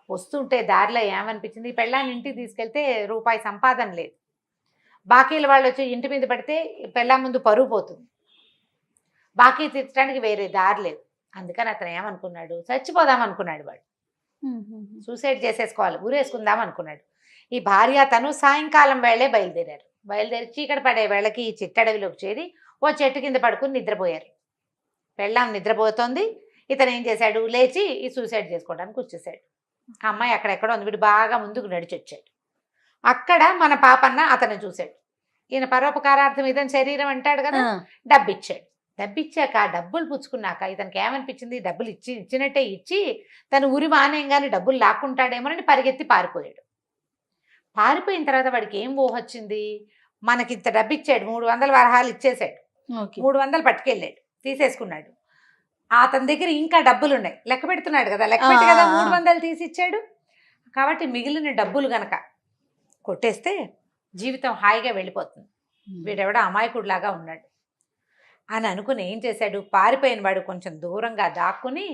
వస్తుంటే దారిలో ఏమనిపించింది, ఈ పెళ్ళాన్ని ఇంటికి తీసుకెళ్తే రూపాయి సంపాదన లేదు, బాకీలు వాళ్ళు వచ్చి ఇంటి మీద పడితే పెళ్ళా ముందు పరువు పోతుంది, బాకీ తీర్చడానికి వేరే దారి లేదు. అందుకని అతను ఏమనుకున్నాడు, చచ్చిపోదాం అనుకున్నాడు. వాడు సూసైడ్ చేసేసుకోవాలి, ఊరేసుకుందాం అనుకున్నాడు. ఈ భార్య తను సాయంకాలం వేళే బయలుదేరి చీకటి పడే వేళకి ఈ చిట్టడవిలోకి చేరి ఓ చెట్టు కింద పడుకుని నిద్రపోయారు. పెళ్ళాం నిద్రపోతోంది. ఇతను ఏం చేశాడు, లేచి ఈ సూసైడ్ చేసుకోవడానికి వచ్చేసాడు. ఆ అమ్మాయి అక్కడెక్కడో ఉంది. వీడు బాగా ముందుకు నడిచి వచ్చాడు. అక్కడ మన పాపన్న అతను చూశాడు. ఈయన పరోపకారార్థం ఇతని శరీరం అంటాడు కదా, డబ్బిచ్చాడు. డబ్బిచ్చాక డబ్బులు పుచ్చుకున్నాక ఇతనికి ఏమనిపించింది, డబ్బులు ఇచ్చినట్టే ఇచ్చి తను ఉరి మానేయంగానే డబ్బులు లాక్కుంటాడేమోనని పరిగెత్తి పారిపోయాడు. పారిపోయిన తర్వాత వాడికి ఏం ఊహొచ్చింది, మనకి ఇంత డబ్బు ఇచ్చాడు, 300 వరహాలు ఇచ్చేసాడు, 300 పట్టుకెళ్ళాడు, తీసేసుకున్నాడు. అతని దగ్గర ఇంకా డబ్బులు ఉన్నాయి, లెక్క పెడుతున్నాడు కదా, లెక్క పెట్టి కదా 300 తీసి ఇచ్చాడు. కాబట్టి మిగిలిన డబ్బులు గనక కొట్టేస్తే జీవితం హాయిగా వెళ్ళిపోతుంది, వీడెవడో అమాయకుడిలాగా ఉన్నాడు అని అనుకుని ఏం చేశాడు, పారిపోయిన వాడు కొంచెం దూరంగా దాక్కుని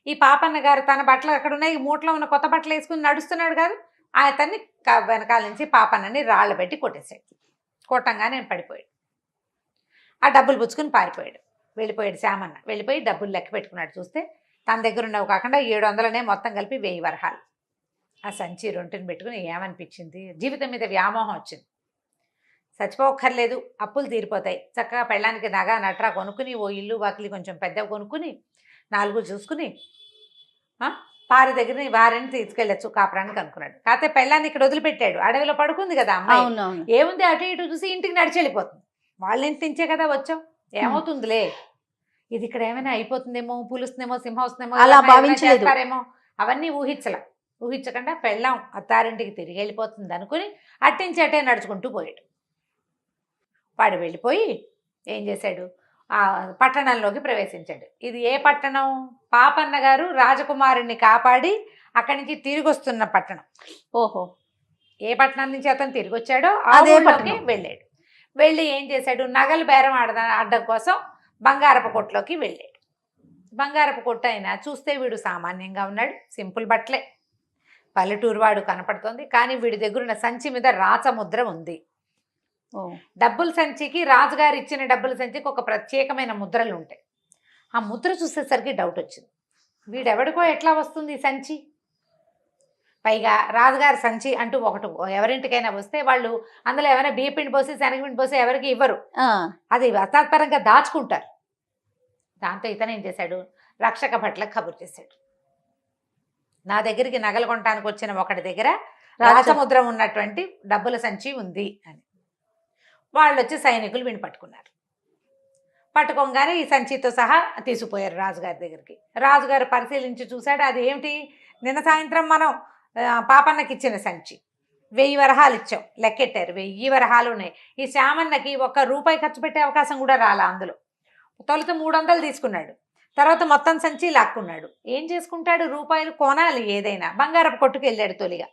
ఈ పాపన్న గారు తన బట్టలు అక్కడ ఉన్నాయి, మూటలో ఉన్న కొత్త బట్టలు వేసుకుని నడుస్తున్నాడు కాదు, అతన్ని వెనకాల నుంచి పాపన్నని రాళ్ళు పెట్టి కొట్టేశాడు. కొట్టంగానే పడిపోయాడు. ఆ డబ్బులు పుచ్చుకుని పారిపోయాడు. వెళ్ళిపోయాడు శ్యామన్న. వెళ్ళిపోయి డబ్బులు లెక్క పెట్టుకున్నాడు. చూస్తే తన దగ్గర ఉన్నవి కాకుండా 700 మొత్తం కలిపి 1000 వరహాలు. ఆ సంచి రొంటిని పెట్టుకుని ఏమనిపించింది, జీవితం మీద వ్యామోహం వచ్చింది. చచ్చిపోక్కర్లేదు, అప్పులు తీరిపోతాయి, చక్కగా పెళ్ళానికి నగ నట్రా కొనుక్కుని ఓ ఇల్లు వాకిలి కొంచెం పెద్దగా కొనుక్కుని 4 చూసుకుని భార్యని తీసుకెళ్ళచ్చు కాపురానికి అనుకున్నాడు. కాకపోతే పెళ్ళాన్ని ఇక్కడ వదిలిపెట్టాడు. అడవిలో పడుకుంది కదా అమ్మాయి, ఏముంది అటు ఇటు చూసి ఇంటికి నడిచి వెళ్ళిపోతుంది. వాళ్ళ ఇంటి నుంచే కదా వచ్చావు, ఏమవుతుందిలే, ఇది ఇక్కడ ఏమైనా అయిపోతుందేమో, పులుస్తుందేమో, సింహం వస్తుందేమో, అలా భావించారేమో, అవన్నీ ఊహించకుండా పెళ్ళాం అత్తారింటికి తిరిగి వెళ్ళిపోతుంది అనుకుని అట్టించి అట్టే నడుచుకుంటూ పోయాడు. వాడు వెళ్ళిపోయి ఏం చేశాడు, ఆ పట్టణంలోకి ప్రవేశించాడు. ఇది ఏ పట్టణం, పాపన్న గారు రాజకుమారుణ్ణి కాపాడి అక్కడి నుంచి తిరిగి వస్తున్న పట్టణం. ఓహో, ఏ పట్టణం నుంచి అతను తిరిగి వచ్చాడో అదే పట్టణంకి వెళ్ళాడు. వెళ్ళి ఏం చేశాడు, నగలు బేరం ఆడడం కోసం బంగారపు కొట్టులోకి వెళ్ళాడు. బంగారపు కొట్టు అయినా చూస్తే వీడు సామాన్యంగా ఉన్నాడు, సింపుల్ బట్టలే, పల్లెటూరు వాడు కనపడుతోంది. కానీ వీడి దగ్గర ఉన్న సంచి మీద రాచముద్ర ఉంది. డబ్బుల సంచికి, రాజుగారు ఇచ్చిన డబ్బుల సంచికి ఒక ప్రత్యేకమైన ముద్రలు ఉంటాయి. ఆ ముద్ర చూసేసరికి డౌట్ వచ్చింది, వీడెవడికో ఎట్లా వస్తుంది ఈ సంచి, పైగా రాజుగారి సంచి అంటూ ఒకటి ఎవరింటికైనా వస్తే వాళ్ళు అందులో ఏమైనా బియ్యపిండి పోసి శనగపిండి పోసి ఎవరికి ఇవ్వరు, అది అర్థాత్పరంగా దాచుకుంటారు. దాంతో ఇతను ఏం చేశాడు, రక్షక భట్లకు కబురు చేశాడు, నా దగ్గరికి నగలు కొనడానికి వచ్చిన ఒకటి దగ్గర రాజముద్ర ఉన్నటువంటి డబ్బుల సంచి ఉంది అని. వాళ్ళు వచ్చి సైనికులు వీడిని పట్టుకున్నారు. పట్టుకోగానే ఈ సంచితో సహా తీసుకుపోయారు రాజుగారి దగ్గరికి. రాజుగారు పరిశీలించి చూశాడు, అది ఏమిటి, నిన్న సాయంత్రం మనం పాపన్నకి ఇచ్చిన సంచి, 1000 వరహాలు ఇచ్చాం, లెక్కెట్టారు, 1000 వరహాలు ఉన్నాయి. ఈ శ్యామన్నకి 1 రూపాయి ఖర్చు పెట్టే అవకాశం కూడా రాలా అందులో. తొలుత 300 తీసుకున్నాడు, తర్వాత మొత్తం సంచి లాక్కున్నాడు. ఏం చేసుకుంటాడు, రూపాయలు కొనాలి ఏదైనా, బంగారపు కొట్టుకు వెళ్ళాడు తొలిగా,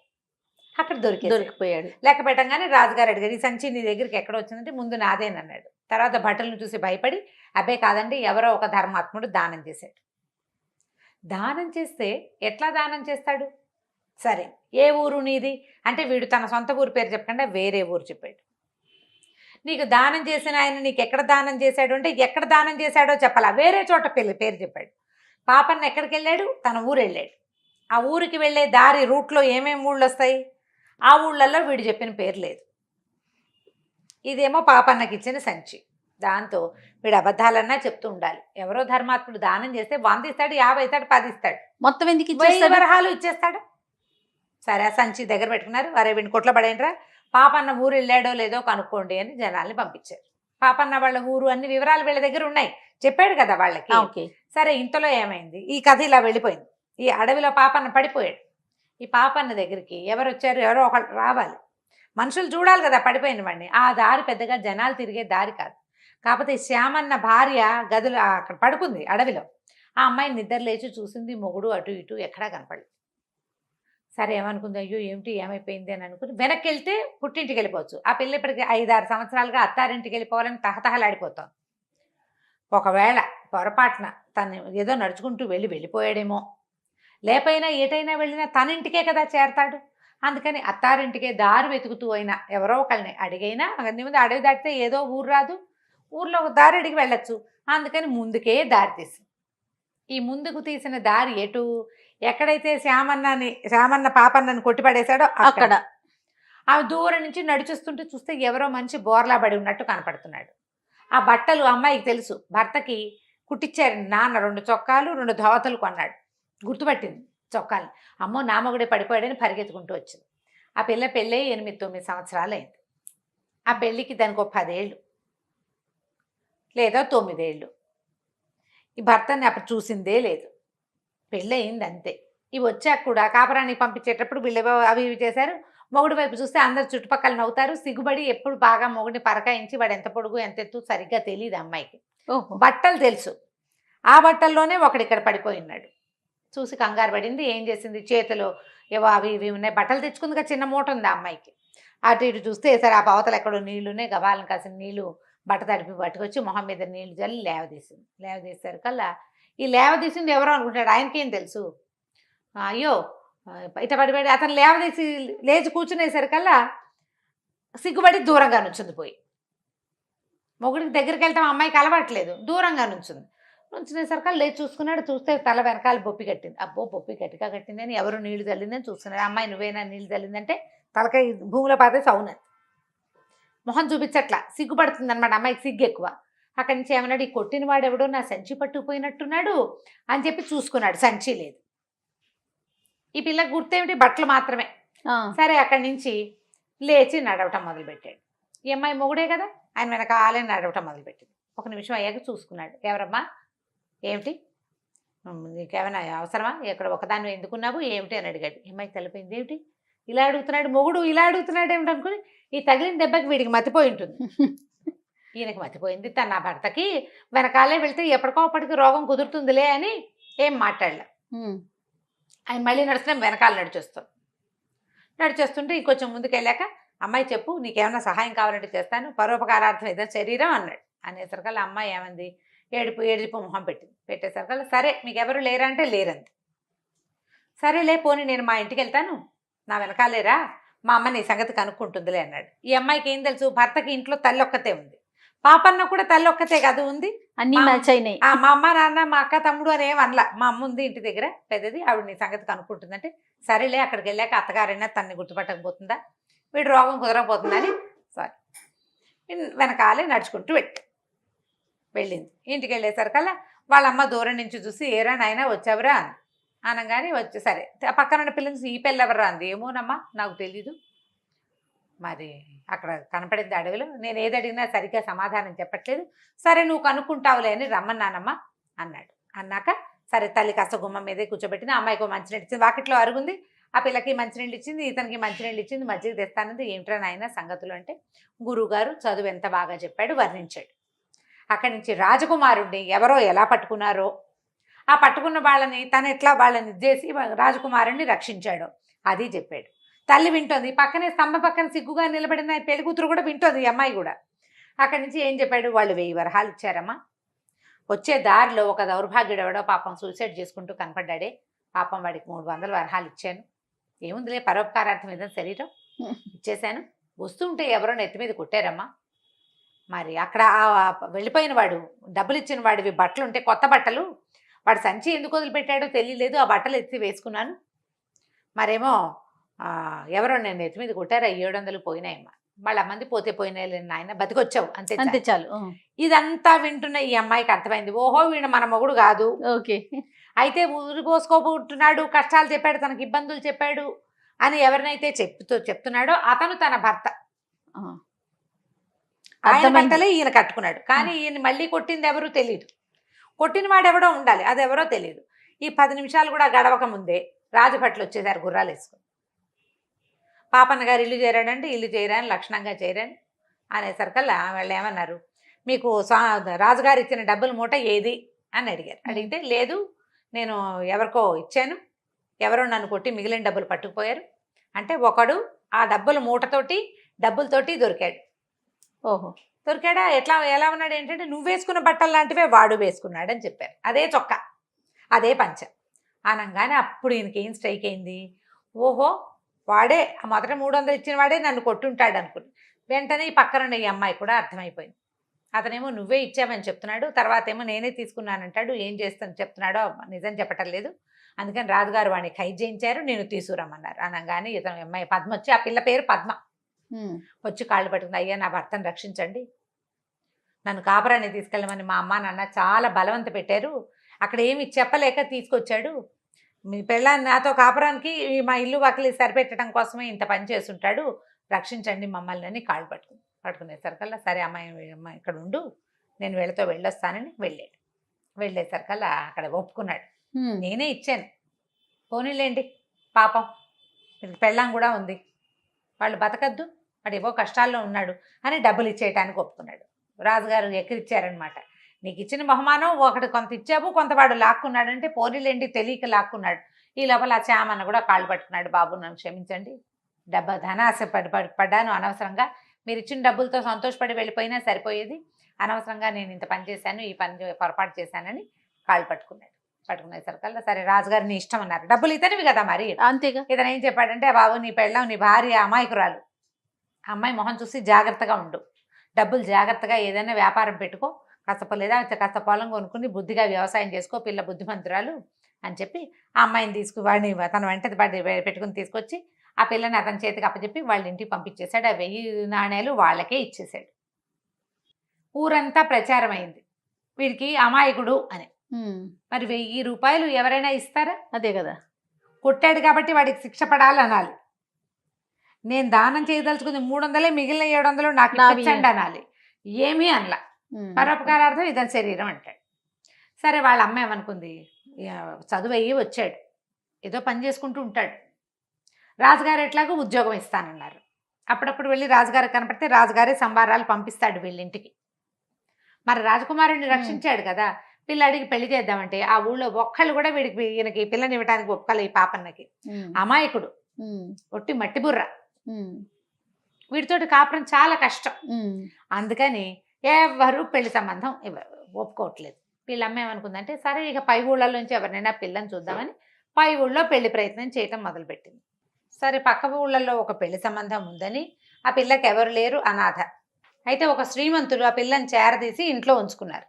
అక్కడ దొరికిపోయాడు. లెక్క పెట్టంగానే రాజుగారు అడిగారు, ఈ సంచి నీ దగ్గరికి ఎక్కడ వచ్చిందంటే ముందు నాదేనన్నాడు. తర్వాత భటులను చూసి భయపడి, అబ్బే కాదండి ఎవరో ఒక ధర్మాత్ముడు దానం చేశాడు. దానం చేస్తే ఎట్లా దానం చేస్తాడు, సరే ఏ ఊరు నీది అంటే వీడు తన సొంత ఊరు పేరు చెప్పకుండా వేరే ఊరు చెప్పాడు. నీకు దానం చేసిన ఆయన నీకు ఎక్కడ దానం చేశాడు అంటే ఎక్కడ దానం చేశాడో చెప్పాలా, వేరే చోట పేరు చెప్పాడు. పాపన్న ఎక్కడికి వెళ్ళాడు, తన ఊరు వెళ్ళాడు. ఆ ఊరికి వెళ్ళే దారి రూట్లో ఏమేమి ఊళ్ళు వస్తాయి, ఆ ఊళ్ళల్లో వీడు చెప్పిన పేరు లేదు. ఇదేమో పాపన్నకి ఇచ్చిన సంచి. దాంతో వీడు అబద్ధాలన్నా చెప్తూ ఉండాలి. ఎవరో ధర్మాత్ముడు దానం చేస్తే 100 ఇస్తాడు, 50 ఇస్తాడు, 10 ఇస్తాడు, మొత్తం ఎందుకు 1000 వరహాలు ఇచ్చేస్తాడు. సరే ఆ సంచి దగ్గర పెట్టుకున్నారు. వరే వీడిని కొట్ల పడేంట్రా, పాపన్న ఊరు వెళ్ళాడో లేదో కనుక్కోండి అని జనాల్ని పంపించారు. పాపన్న వాళ్ళ ఊరు అన్ని వివరాలు వీళ్ళ దగ్గర ఉన్నాయి, చెప్పాడు కదా వాళ్ళకి. సరే ఇంతలో ఏమైంది, ఈ కథ ఇలా వెళ్ళిపోయింది. ఈ అడవిలో పాపన్న పడిపోయాడు. ఈ పాపన్న దగ్గరికి ఎవరు వచ్చారు, ఎవరో ఒకళ్ళు రావాలి, మనుషులు చూడాలి కదా పడిపోయిన వాడిని. ఆ దారి పెద్దగా జనాలు తిరిగే దారి కాదు. కాకపోతే శ్యామన్న భార్య గదిలో అక్కడ పడుకుంది అడవిలో. ఆ అమ్మాయి నిద్ర లేచి చూసింది, మొగుడు అటు ఇటు ఎక్కడా కనపడలేదు. సరే ఏమనుకుంది, అయ్యో ఏమిటి ఏమైపోయింది అని అనుకుని వెనక్కి వెళ్తే పుట్టింటికి వెళ్ళిపోవచ్చు. ఆ పిల్ల ఇప్పటికి 5-6 సంవత్సరాలుగా అత్తారింటికి వెళ్ళిపోవాలని తహతహలాడిపోతాం. ఒకవేళ పొరపాటున తను ఏదో నడుచుకుంటూ వెళ్ళిపోయాడేమో, లేపైనా ఏటైనా వెళ్ళినా తన ఇంటికే కదా చేరతాడు. అందుకని అత్తారింటికే దారి వెతుకుతూ అయినా ఎవరో ఒకళ్ళని అడిగైనా, అన్ని ముందు అడవి దాటితే ఏదో ఊరు రాదు, ఊర్లో ఒక దారి అడిగి వెళ్ళొచ్చు. అందుకని ముందుకే దారి తీసి, ఈ ముందుకు తీసిన దారి ఎటు, ఎక్కడైతే శ్యామన్న పాపన్నని కొట్టిపడేశాడో అక్కడ. ఆమె దూరం నుంచి నడిచిస్తుంటే చూస్తే ఎవరో మనిషి బోర్లా పడి ఉన్నట్టు కనపడుతున్నాడు. ఆ బట్టలు అమ్మాయికి తెలుసు, భర్తకి కుట్టించారు నాన్న. 2 చొక్కాలు 2 ధోవతలు కొన్నాడు. గుర్తుపట్టింది చొక్కాలు. అమ్మో నామగుడే పడిపోయాడని పరిగెత్తుకుంటూ వచ్చింది. ఆ పిల్ల పెళ్ళి 8-9 సంవత్సరాలు అయింది. ఆ పెళ్ళికి దానికి ఒక 10 ఏళ్ళు లేదా 9 ఏళ్ళు. ఈ భర్తని అప్పుడు చూసిందే లేదు, పెళ్ళి అయింది అంతే. ఇవి వచ్చాక కూడా కాపురానికి పంపించేటప్పుడు వీళ్ళు అవి ఇవి చేశారు. మొగుడు వైపు చూస్తే అందరు చుట్టుపక్కల నవ్వుతారు. సిగ్గుబడి ఎప్పుడు బాగా మొగుడిని పరకాయించి వాడు ఎంత పొడుగు ఎంత ఎత్తు సరిగ్గా తెలియదు అమ్మాయికి. బట్టలు తెలుసు, ఆ బట్టల్లోనే ఒకడిక్కడ పడిపోయి ఉన్నాడు. చూసి కంగారు పడింది. ఏం చేసింది, చేతిలో ఏవో అవి ఇవి ఉన్నాయి, బట్టలు తెచ్చుకుందిగా, చిన్న మూట ఉంది ఆ అమ్మాయికి. అటు ఇటు చూస్తే సరే ఆ పవతలు ఎక్కడో నీళ్లున్నాయి, గబాలను కాసిన నీళ్లు బట్ట తడిపి పట్టుకొచ్చి మొహం మీద నీళ్లు జల్లి లేవదీసింది. లేవదీసేసరికల్లా ఈ లేవదీసింది ఎవరో అనుకుంటాడు, ఆయనకేం తెలుసు. అయ్యో ఇట పడిపడి అతను లేవదీసి లేచి కూర్చునేసరికల్లా సిగ్గుపడి దూరంగా నుంచుంది. పోయి మొగుడికి దగ్గరికి వెళ్తాం అమ్మాయికి అలవాట్లేదు, దూరంగా నుంచునేసరికల్లా లేచి చూసుకున్నాడు. చూస్తే తల వెనకాల బొప్పి కట్టింది. అబ్బో బొప్పి గట్టిగా కట్టిందని, ఎవరు నీళ్లు చల్లిందని చూస్తున్నాడు. అమ్మాయి నువ్వేనా నీళ్లు చల్లిందంటే తలకాయ భూమిలో పాతేసి అవునది. మొహం చూపించట్లా, సిగ్గుపడుతుంది అనమాట. అమ్మాయికి సిగ్గు ఎక్కువ. అక్కడి నుంచి ఏమన్నాడు, ఈ కొట్టిన వాడు ఎవడో నా సంచి పట్టుకుపోయినట్టున్నాడు అని చెప్పి చూసుకున్నాడు. సంచి లేదు. ఈ పిల్లకి గుర్తేమిటి, బట్టలు మాత్రమే. సరే అక్కడి నుంచి లేచి నడవటం మొదలుపెట్టాడు. ఈ అమ్మాయి మొగుడే కదా, ఆయన వెనకాలే నడవటం మొదలుపెట్టింది. 1 నిమిషం అయ్యాక చూసుకున్నాడు. ఎవరమ్మా, ఏమిటి, నీకేమైనా అవసరమా, ఇక్కడ ఒకదాన్ని ఎందుకున్నావు ఏమిటి అని అడిగాడు. అమ్మాయి తెలిపోయింది. ఏమిటి ఇలా అడుగుతున్నాడు, మొగుడు ఇలా అడుగుతున్నాడు ఏమిటి అనుకుని, ఈ తగిలిన దెబ్బకి వీడికి మతిపోయి ఉంటుంది. ఈయనకి మతిపోయింది. తన నా భర్తకి వెనకాలే వెళ్తే ఎప్పటికో అప్పటికి రోగం కుదురుతుందిలే అని ఏం మాట్లాడలే. ఆయన మళ్ళీ నడుస్తున్నాం, వెనకాల నడిచేస్తుంటే ఇంకొంచెం ముందుకు వెళ్ళాక, అమ్మాయి చెప్పు నీకేమైనా సహాయం కావాలంటే చేస్తాను, పరోపకారార్థం ఏదో శరీరం అన్నాడు. అనేసరికల్లా అమ్మాయి ఏమంది, ఏడుపు మొహం పెట్టేసరికల్లా సరే మీకు ఎవరు లేరా అంటే లేరంది. సరేలే పోనీ నేను మా ఇంటికి వెళ్తాను, నా వెనకాలేరా, మా అమ్మ నీ సంగతి కనుక్కుంటుందిలే అన్నాడు. ఈ అమ్మాయికి ఏం తెలుసు, భర్తకి ఇంట్లో తల్లి ఒక్కతే ఉంది, పాపన్న కూడా తల్లి ఒక్కతే కాదు ఉంది, అన్ని మ్యాచ్ అయినాయి. మా అమ్మ నాన్న మా అక్క తమ్ముడు అని ఏం అనలా. మా అమ్మ ఉంది ఇంటి దగ్గర పెద్దది, ఆవిడ నీ సంగతి కనుక్కుంటుందంటే సరేలే అక్కడికి వెళ్ళాక అత్తగారైనా తన్ని గుర్తుపట్టకపోతుందా, వీడు రోగం కుదరకపోతుందని వెనకాలే నడుచుకుంటూ వెళ్ళింది. ఇంటికి వెళ్ళేసరికల్లా వాళ్ళ అమ్మ దూరం నుంచి చూసి ఏరా నాయనా వచ్చావురా అంది. అనగానే వచ్చి సరే పక్కన పిల్లలు ఈ పిల్ల ఎవరా అంది. ఏమోనమ్మా నాకు తెలీదు, మరి అక్కడ కనపడింది అడవిలో, నేను ఏది అడిగినా సరిగ్గా సమాధానం చెప్పట్లేదు, సరే నువ్వు కనుక్కుంటావులే అని రమ్మన్నానమ్మా అన్నాడు. అన్నాక సరే తల్లి కాస్త గుమ్మం మీదే కూర్చోబెట్టింది. అమ్మాయికి మంచినీళ్ళు ఇచ్చింది, వాకిట్లో అరుగుంది, ఆ పిల్లకి మంచినీళ్ళు ఇచ్చింది, ఇతనికి మంచినీళ్ళు ఇచ్చింది, మజ్జిగ తెస్తానంది. ఏమిట్రా నాయన సంగతులు అంటే, గురువుగారు చదువు ఎంత బాగా చెప్పాడు వర్ణించాడు. అక్కడి నుంచి రాజకుమారుడిని ఎవరో ఎలా పట్టుకున్నారో, ఆ పట్టుకున్న వాళ్ళని తను ఎట్లా వాళ్ళని చేసి రాజకుమారుడిని రక్షించాడు అది చెప్పాడు. తల్లి వింటోంది, పక్కనే స్తంభం పక్కన సిగ్గుగా నిలబడిన పెళ్లి కూతురు కూడా వింటోంది, ఈ అమ్మాయి కూడా. అక్కడి నుంచి ఏం చెప్పాడు, వాళ్ళు 1000 వరహాలు ఇచ్చారమ్మా. వచ్చే దారిలో ఒక దౌర్భాగ్యుడు ఎవడో పాపం సూసైడ్ చేసుకుంటూ కనపడ్డాడే, పాపం వాడికి 300 వరహాలు ఇచ్చాను. ఏముందిలే, పరోపకారార్థం ఏదో శరీరం ఇచ్చేశాను. వస్తుంటే ఎవరో నెత్తి మీద కొట్టారమ్మా. మరి అక్కడ వెళ్ళిపోయిన వాడు, డబ్బులు ఇచ్చిన వాడివి బట్టలు ఉంటే కొత్త బట్టలు, వాడు సంచి ఎందుకు వదిలిపెట్టాడో తెలియలేదు, ఆ బట్టలు ఎత్తి వేసుకున్నాను. మరేమో ఎవరో నేను నెత్తి మీద కొట్టారు, 700 పోయినాయమ్మా. వాళ్ళ మంది పోతే పోయినాయి నాయన, బతికొచ్చావు అంతే అంతే చాలు. ఇదంతా వింటున్న ఈ అమ్మాయికి అర్థమైంది, ఓహో వీడు మన మొగుడు కాదు. ఓకే. అయితే ఊరు పోసుకోబోతున్నాడు, కష్టాలు చెప్పాడు, తనకి ఇబ్బందులు చెప్పాడు అని ఎవరినైతే చెప్తున్నాడో అతను తన భర్త. ఆయన బట్టలే ఈయన కట్టుకున్నాడు, కానీ ఈయన మళ్ళీ కొట్టింది ఎవరూ తెలియదు. కొట్టిన వాడు ఎవడో ఉండాలి, అది ఎవరో తెలియదు. ఈ 10 నిమిషాలు కూడా గడవక ముందే రాజభట్లు వచ్చేసారు గుర్రాలు వేసుకుని. పాపన్న గారు ఇల్లు చేరాడంటే ఇల్లు చేయరాని, లక్షణంగా చేయరాని అనేసరికల్లా వాళ్ళు ఏమన్నారు, మీకు రాజుగారు ఇచ్చిన డబ్బుల మూట ఏది అని అడిగారు. అడిగితే లేదు, నేను ఎవరికో ఇచ్చాను, ఎవరో నన్ను కొట్టి మిగిలిన డబ్బులు పట్టుకుపోయారు అంటే, ఒకడు ఆ డబ్బుల మూటతోటి డబ్బులతోటి దొరికాడు. ఓహో, దొరికాడా? ఎలా ఉన్నాడు ఏంటంటే, నువ్వు వేసుకున్న బట్టలు లాంటివే వాడు వేసుకున్నాడు అని చెప్పారు. అదే చొక్కా, అదే పంచ అనగానే అప్పుడు ఈయనకి ఏం స్ట్రైక్ అయింది, ఓహో వాడే మొదట 300 ఇచ్చిన వాడే నన్ను కొట్టుంటాడు అనుకుని. వెంటనే ఈ పక్కన ఈ అమ్మాయి కూడా అర్థమైపోయింది. అతనేమో నువ్వే ఇచ్చావని చెప్తున్నాడు, తర్వాత ఏమో నేనే తీసుకున్నానంటాడు, ఏం చేస్తాను చెప్తున్నాడో నిజం చెప్పటం లేదు. అందుకని రాజుగారు వాడిని ఖైదు చేయించారు, నేను తీసుకురమ్మన్నారు. అనగానే ఇతను అమ్మాయి పద్మ వచ్చి, ఆ పిల్ల పేరు పద్మ, వచ్చి కాళ్ళు పట్టుకుంది, అయ్యా నా భర్తను రక్షించండి, నన్ను కాపురాన్ని తీసుకెళ్ళమని మా అమ్మ నాన్న చాలా బలవంత పెట్టారు, అక్కడ ఏమి చెప్పలేక తీసుకొచ్చాడు, మీ పెళ్ళాన్ని నాతో కాపురానికి మా ఇల్లు వాకిలి సరిపెట్టడం కోసమే ఇంత పని చేస్తుంటాడు, రక్షించండి మమ్మల్ని అని కాళ్ళు పట్టుకునేసరికల్లా సరే అమ్మాయి ఇక్కడ ఉండు, నేను వీళ్ళతో వెళ్ళొస్తానని వెళ్ళేసరికల్లా అక్కడ ఒప్పుకున్నాడు, నేనే ఇచ్చాను, పోనీలేండి పాపం పెళ్ళాం కూడా ఉంది, వాళ్ళు బతకద్దు, వాడు ఏవో కష్టాల్లో ఉన్నాడు అని డబ్బులు ఇచ్చేయటానికి ఒప్పుకున్నాడు. రాజుగారు ఎక్కిరిచ్చారనమాట, నీకు ఇచ్చిన బహుమానం ఒకటి కొంత ఇచ్చావు, కొంత వాడు లాక్కున్నాడంటే పోనీలేండి తెలియక లాక్కున్నాడు. ఈ లోపల ఆ చామన్న కూడా కాళ్ళు పట్టుకున్నాడు, బాబు నన్ను క్షమించండి, ధనాశ పడ్డాను అనవసరంగా, మీరు ఇచ్చిన డబ్బులతో సంతోషపడి వెళ్ళిపోయినా సరిపోయేది, అనవసరంగా నేను ఇంత పని చేశాను, ఈ పని పొరపాటు చేశానని కాళ్ళు పట్టుకునేసరికల్లా సరే రాజుగారు నీ ఇష్టం అన్నారు, డబ్బులు ఇతనివి కదా మరి అంతేగా. ఇతను ఏం చెప్పాడంటే, బాబు నీ పెళ్ళాం నీ భార్య అమాయకురాలు, అమ్మాయి మొహం చూసి జాగ్రత్తగా ఉండు, డబ్బులు జాగ్రత్తగా ఏదైనా వ్యాపారం పెట్టుకో, కాస్త పొలం కొనుక్కుని బుద్ధిగా వ్యవసాయం చేసుకో, పిల్ల బుద్ధిమంతురాలు అని చెప్పి ఆ అమ్మాయిని వాడిని తన వెంట పెట్టుకుని తీసుకొచ్చి ఆ పిల్లని అతని చేతికి అప్పచెప్పి వాళ్ళ ఇంటికి పంపించేశాడు. ఆ 1000 నాణేలు వాళ్ళకే ఇచ్చేశాడు. ఊరంతా ప్రచారం అయింది వీడికి అమాయకుడు అని. మరి 1000 రూపాయలు ఎవరైనా ఇస్తారా? అదే కదా, కొట్టాడు కాబట్టి వాడికి శిక్ష పడాలనాలి. నేను దానం చేయదలుచుకుంది 300, మిగిలిన 700 నాకు ఇప్పించండి అనాలి. ఏమీ అనలా, పరోపకారార్థం ఇతని శరీరం అంటాడు. సరే వాళ్ళ అమ్మ ఏమనుకుంది, చదువు అయ్యి వచ్చాడు, ఏదో పని చేసుకుంటూ ఉంటాడు, రాజుగారు ఎట్లాగో ఉద్యోగం ఇస్తానన్నారు, అప్పుడప్పుడు వెళ్ళి రాజుగారు కనపడితే రాజుగారే సంబారాలు పంపిస్తాడు వీళ్ళింటికి. మరి రాజకుమారుడిని రక్షించాడు కదా, పిల్లాడికి పెళ్లి చేద్దామంటే ఆ ఊళ్ళో ఒక్కళ్ళు కూడా ఈయనకి పిల్లని ఇవ్వడానికి ఒప్పుకోలే. ఈ పాపన్నకి అమాయకుడు, ఒట్టి మట్టి బుర్ర, వీడితోటి కాపురం చాలా కష్టం. అందుకని ఎవరు పెళ్లి సంబంధం ఒప్పుకోవట్లేదు. వీళ్ళమ్మ ఏమనుకుందంటే, సరే ఇక పై ఊళ్ళ నుంచి ఎవరినైనా పిల్లని చూద్దామని పై ఊళ్ళో పెళ్లి ప్రయత్నం చేయటం మొదలుపెట్టింది. సరే పక్క ఊళ్ళల్లో ఒక పెళ్లి సంబంధం ఉందని, ఆ పిల్లకి ఎవరు లేరు, అనాథ. అయితే ఒక శ్రీమంతుడు ఆ పిల్లని చేరదీసి ఇంట్లో ఉంచుకున్నారు.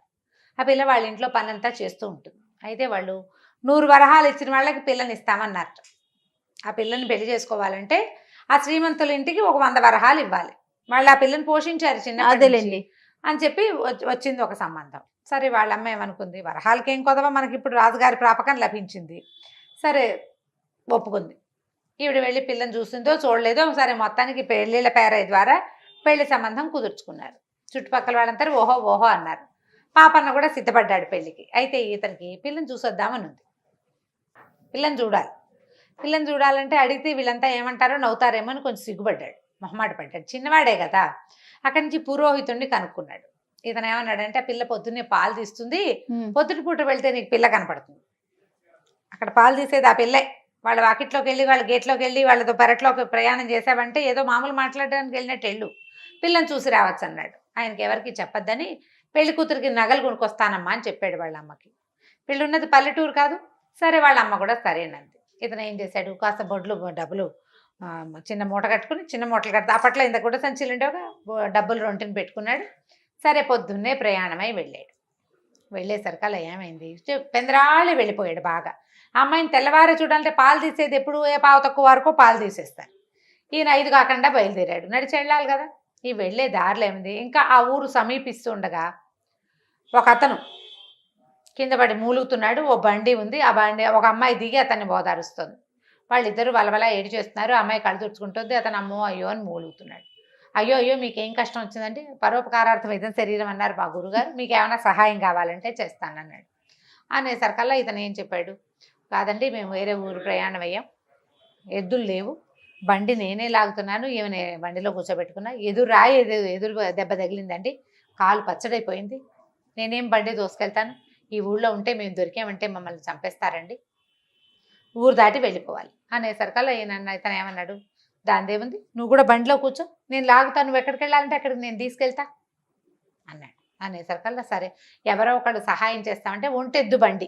ఆ పిల్ల వాళ్ళ ఇంట్లో పనంతా చేస్తూ ఉంటుంది. అయితే వాళ్ళు 100 వరహాలు ఇచ్చిన వాళ్ళకి పిల్లని ఇస్తామన్నారు. ఆ పిల్లని పెళ్లి చేసుకోవాలంటే ఆ శ్రీమంతుల ఇంటికి ఒక 100 వరహాలు ఇవ్వాలి. వాళ్ళు ఆ పిల్లని పోషించారు చిన్నపిల్లని అని చెప్పి వచ్చింది ఒక సంబంధం. సరే వాళ్ళ అమ్మ ఏమనుకుంది, వరహాలకి ఏం కొదవ, మనకి ఇప్పుడు రాజుగారి ప్రాపకం లభించింది, సరే ఒప్పుకుంది. ఈవిడ వెళ్ళి పిల్లని చూసిందో చూడలేదో, సరే మొత్తానికి పెళ్ళిళ్ళ పేరై ద్వారా పెళ్లి సంబంధం కుదుర్చుకున్నారు. చుట్టుపక్కల వాళ్ళంతా ఓహో అన్నారు. పాపన్న కూడా సిద్ధపడ్డాడు పెళ్లికి. అయితే ఇతనికి పిల్లని చూసొద్దామని ఉంది, పిల్లని చూడాలంటే అడిగితే వీళ్ళంతా ఏమంటారో నవ్వుతారేమో అని కొంచెం సిగ్గుపడ్డాడు, మొహమాట పడ్డాడు, చిన్నవాడే కదా. అక్కడి నుంచి పురోహితుడిని కనుక్కున్నాడు. ఇతను ఏమన్నాడంటే, ఆ పిల్ల పొద్దున్నే పాలు తీస్తుంది, పొద్దుటి పూట వెళ్తే నీకు పిల్ల కనపడుతుంది. అక్కడ పాలు తీసేది ఆ పిల్లే. వాళ్ళ వాకిట్లోకి వెళ్ళి, వాళ్ళ గేట్లోకి వెళ్ళి, వాళ్ళతో పెరట్లోకి ప్రయాణం చేసావంటే ఏదో మామూలు మాట్లాడడానికి వెళ్ళినట్టు వెళ్ళు, పిల్లని చూసి రావచ్చు అన్నాడు. ఆయనకి ఎవరికి చెప్పొద్దని పెళ్లి కూతురికి నగలు కొనుక్కొస్తానమ్మా అని చెప్పాడు వాళ్ళ అమ్మకి. పెళ్ళి ఉన్నది పల్లెటూరు కాదు. సరే, వాళ్ళ అమ్మ కూడా సరేనంది. ఇతను ఏం చేశాడు, కాస్త డబ్బులు చిన్న మూట కట్టుకుని, చిన్న మూటలు కడితే అప్పట్లో ఇంత కూడా సంచులు ఉండేవి, డబ్బులు రొంటిని పెట్టుకున్నాడు. సరే, పొద్దున్నే ప్రయాణమై వెళ్ళాడు. వెళ్ళేసరికల్లా ఏమైంది, పెందరాళ్ళే వెళ్ళిపోయాడు బాగా. ఆ అమ్మాయిని తెల్లవారే చూడాలంటే పాలు తీసేది ఎప్పుడు పావు తక్కువ వరకు పాలు తీసేస్తారు. ఈయన 5 కాకుండా బయలుదేరాడు. నడిచి వెళ్ళాలి కదా. ఈ వెళ్ళే దారిలో ఏమింది, ఇంకా ఆ ఊరు సమీపిస్తుండగా ఒక అతను కింద పడి మూలుగుతున్నాడు. ఓ బండి ఉంది, ఆ బండి ఒక అమ్మాయి దిగి అతన్ని ఓదారుస్తుంది. వాళ్ళిద్దరూ వలవలా ఏడు చేస్తున్నారు. అమ్మాయి కళ్ళు తుడుచుకుంటుంది, అతను అమ్మో అయ్యో అని మూలుగుతున్నాడు. అయ్యో అయ్యో మీకేం కష్టం వచ్చిందంటే, పరోపకారార్థం ఇదం శరీరం అన్నారు మా గురుగారు, మీకు ఏమైనా సహాయం కావాలంటే చేస్తానన్నాడు. అనేసరికల్లా ఇతను ఏం చెప్పాడు, కాదండి మేము వేరే ఊరు ప్రయాణం అయ్యాం, ఎద్దులు లేవు, బండి నేనే లాగుతున్నాను, ఈమె బండిలో కూర్చోబెట్టుకున్నా, ఎదురు దెబ్బ తగిలిందండి, కాలు పచ్చడైపోయింది, నేనేం బండి దోసుకెళ్తాను, ఈ ఊళ్ళో ఉంటే మేము దొరికామంటే మమ్మల్ని చంపేస్తారండి, ఊరు దాటి వెళ్ళిపోవాలి అనేసరికల్లా ఇతను ఏమన్నాడు, దానిదేముంది, నువ్వు కూడా బండిలో కూర్చో, నేను లాగుతాను, నువ్వు ఎక్కడికి వెళ్ళాలంటే అక్కడికి నేను తీసుకెళ్తా అన్నాడు. అనేసరికల్లా సరే, ఎవరో ఒకళ్ళు సహాయం చేస్తామంటే ఒంటెద్దు బండి,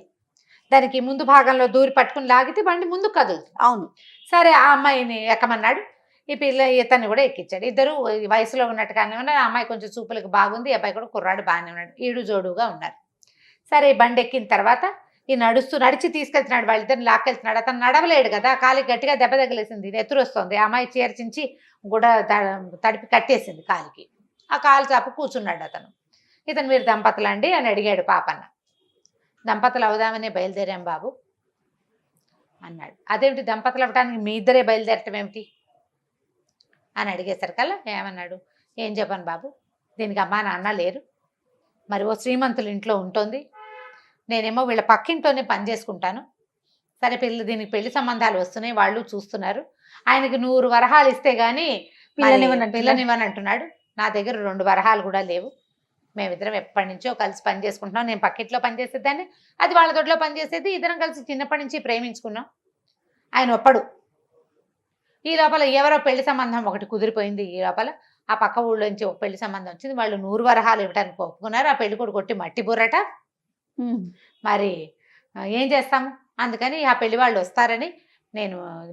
దానికి ముందు భాగంలో దూరి పట్టుకుని లాగితే బండి ముందుకు కదులుతుంది. అవును. సరే, ఆ అమ్మాయిని ఎక్కమన్నాడు. ఈ పిల్ల ఇతన్ని కూడా ఎక్కించాడు. ఇద్దరు వయసులో ఉన్నట్టుగానే ఉన్నారు. ఆ అమ్మాయి కొంచెం చూపులకు బాగుంది, అబ్బాయి కూడా కుర్రాడు బాగానే ఉన్నాడు, ఈడు జోడుగా ఉన్నారు. సరే, బండి ఎక్కిన తర్వాత ఈ నడిచి తీసుకెళ్తున్నాడు, వాళ్ళిద్దరిని లాక్కెళ్తున్నాడు. అతను నడవలేడు కదా, కాలికి గట్టిగా దెబ్బ తగిలేసింది, నెత్తురు వస్తుంది. ఆ అమ్మాయి చీరచించి కూడా తడిపి కట్టేసింది కాలికి. ఆ కాలు చాపు కూర్చున్నాడు అతను. ఇతను మీరు దంపతులండి అని అడిగాడు పాపన్న. దంపతులు అవుదామనే బయలుదేరాం బాబు అన్నాడు. అదేమిటి దంపతులు అవ్వడానికి మీ ఇద్దరే బయలుదేరటం ఏమిటి అని అడిగేసరికల్లా ఏమన్నాడు, ఏం చెప్పాను బాబు, దీనికి అమ్మా నాన్న లేరు, మరి ఓ శ్రీమంతులు ఇంట్లో ఉంటుంది, నేనేమో వీళ్ళ పక్కింట్లోనే పని చేసుకుంటాను. సరే, దీనికి పెళ్లి సంబంధాలు వస్తున్నాయి, వాళ్ళు చూస్తున్నారు, ఆయనకి 100 వరహాలు ఇస్తే కానీ పిల్లనివ్వని అంటున్నాడు. నా దగ్గర 2 వరహాలు కూడా లేవు, మేమిద్దరం ఎప్పటి నుంచో కలిసి పని చేసుకుంటున్నాం, నేను పక్కింట్లో పని చేసేదాన్ని, అది వాళ్ళ దొడ్లో పని చేసేది, ఇద్దరం కలిసి చిన్నప్పటి నుంచి ప్రేమించుకున్నాం, ఆయన ఒప్పడు. ఈ లోపల ఎవరో పెళ్లి సంబంధం ఒకటి కుదిరిపోయింది. ఈ లోపల ఆ పక్క ఊళ్ళోంచి ఒక పెళ్లి సంబంధం వచ్చింది, వాళ్ళు 100 వరహాలు ఇవ్వడానికి ఒప్పుకున్నారు. ఆ పెళ్లి కొడుకు కొట్టి మట్టి బుర్రట. మరి ఏం చేస్తాము, అందుకని ఆ పెళ్లి వాళ్ళు వస్తారని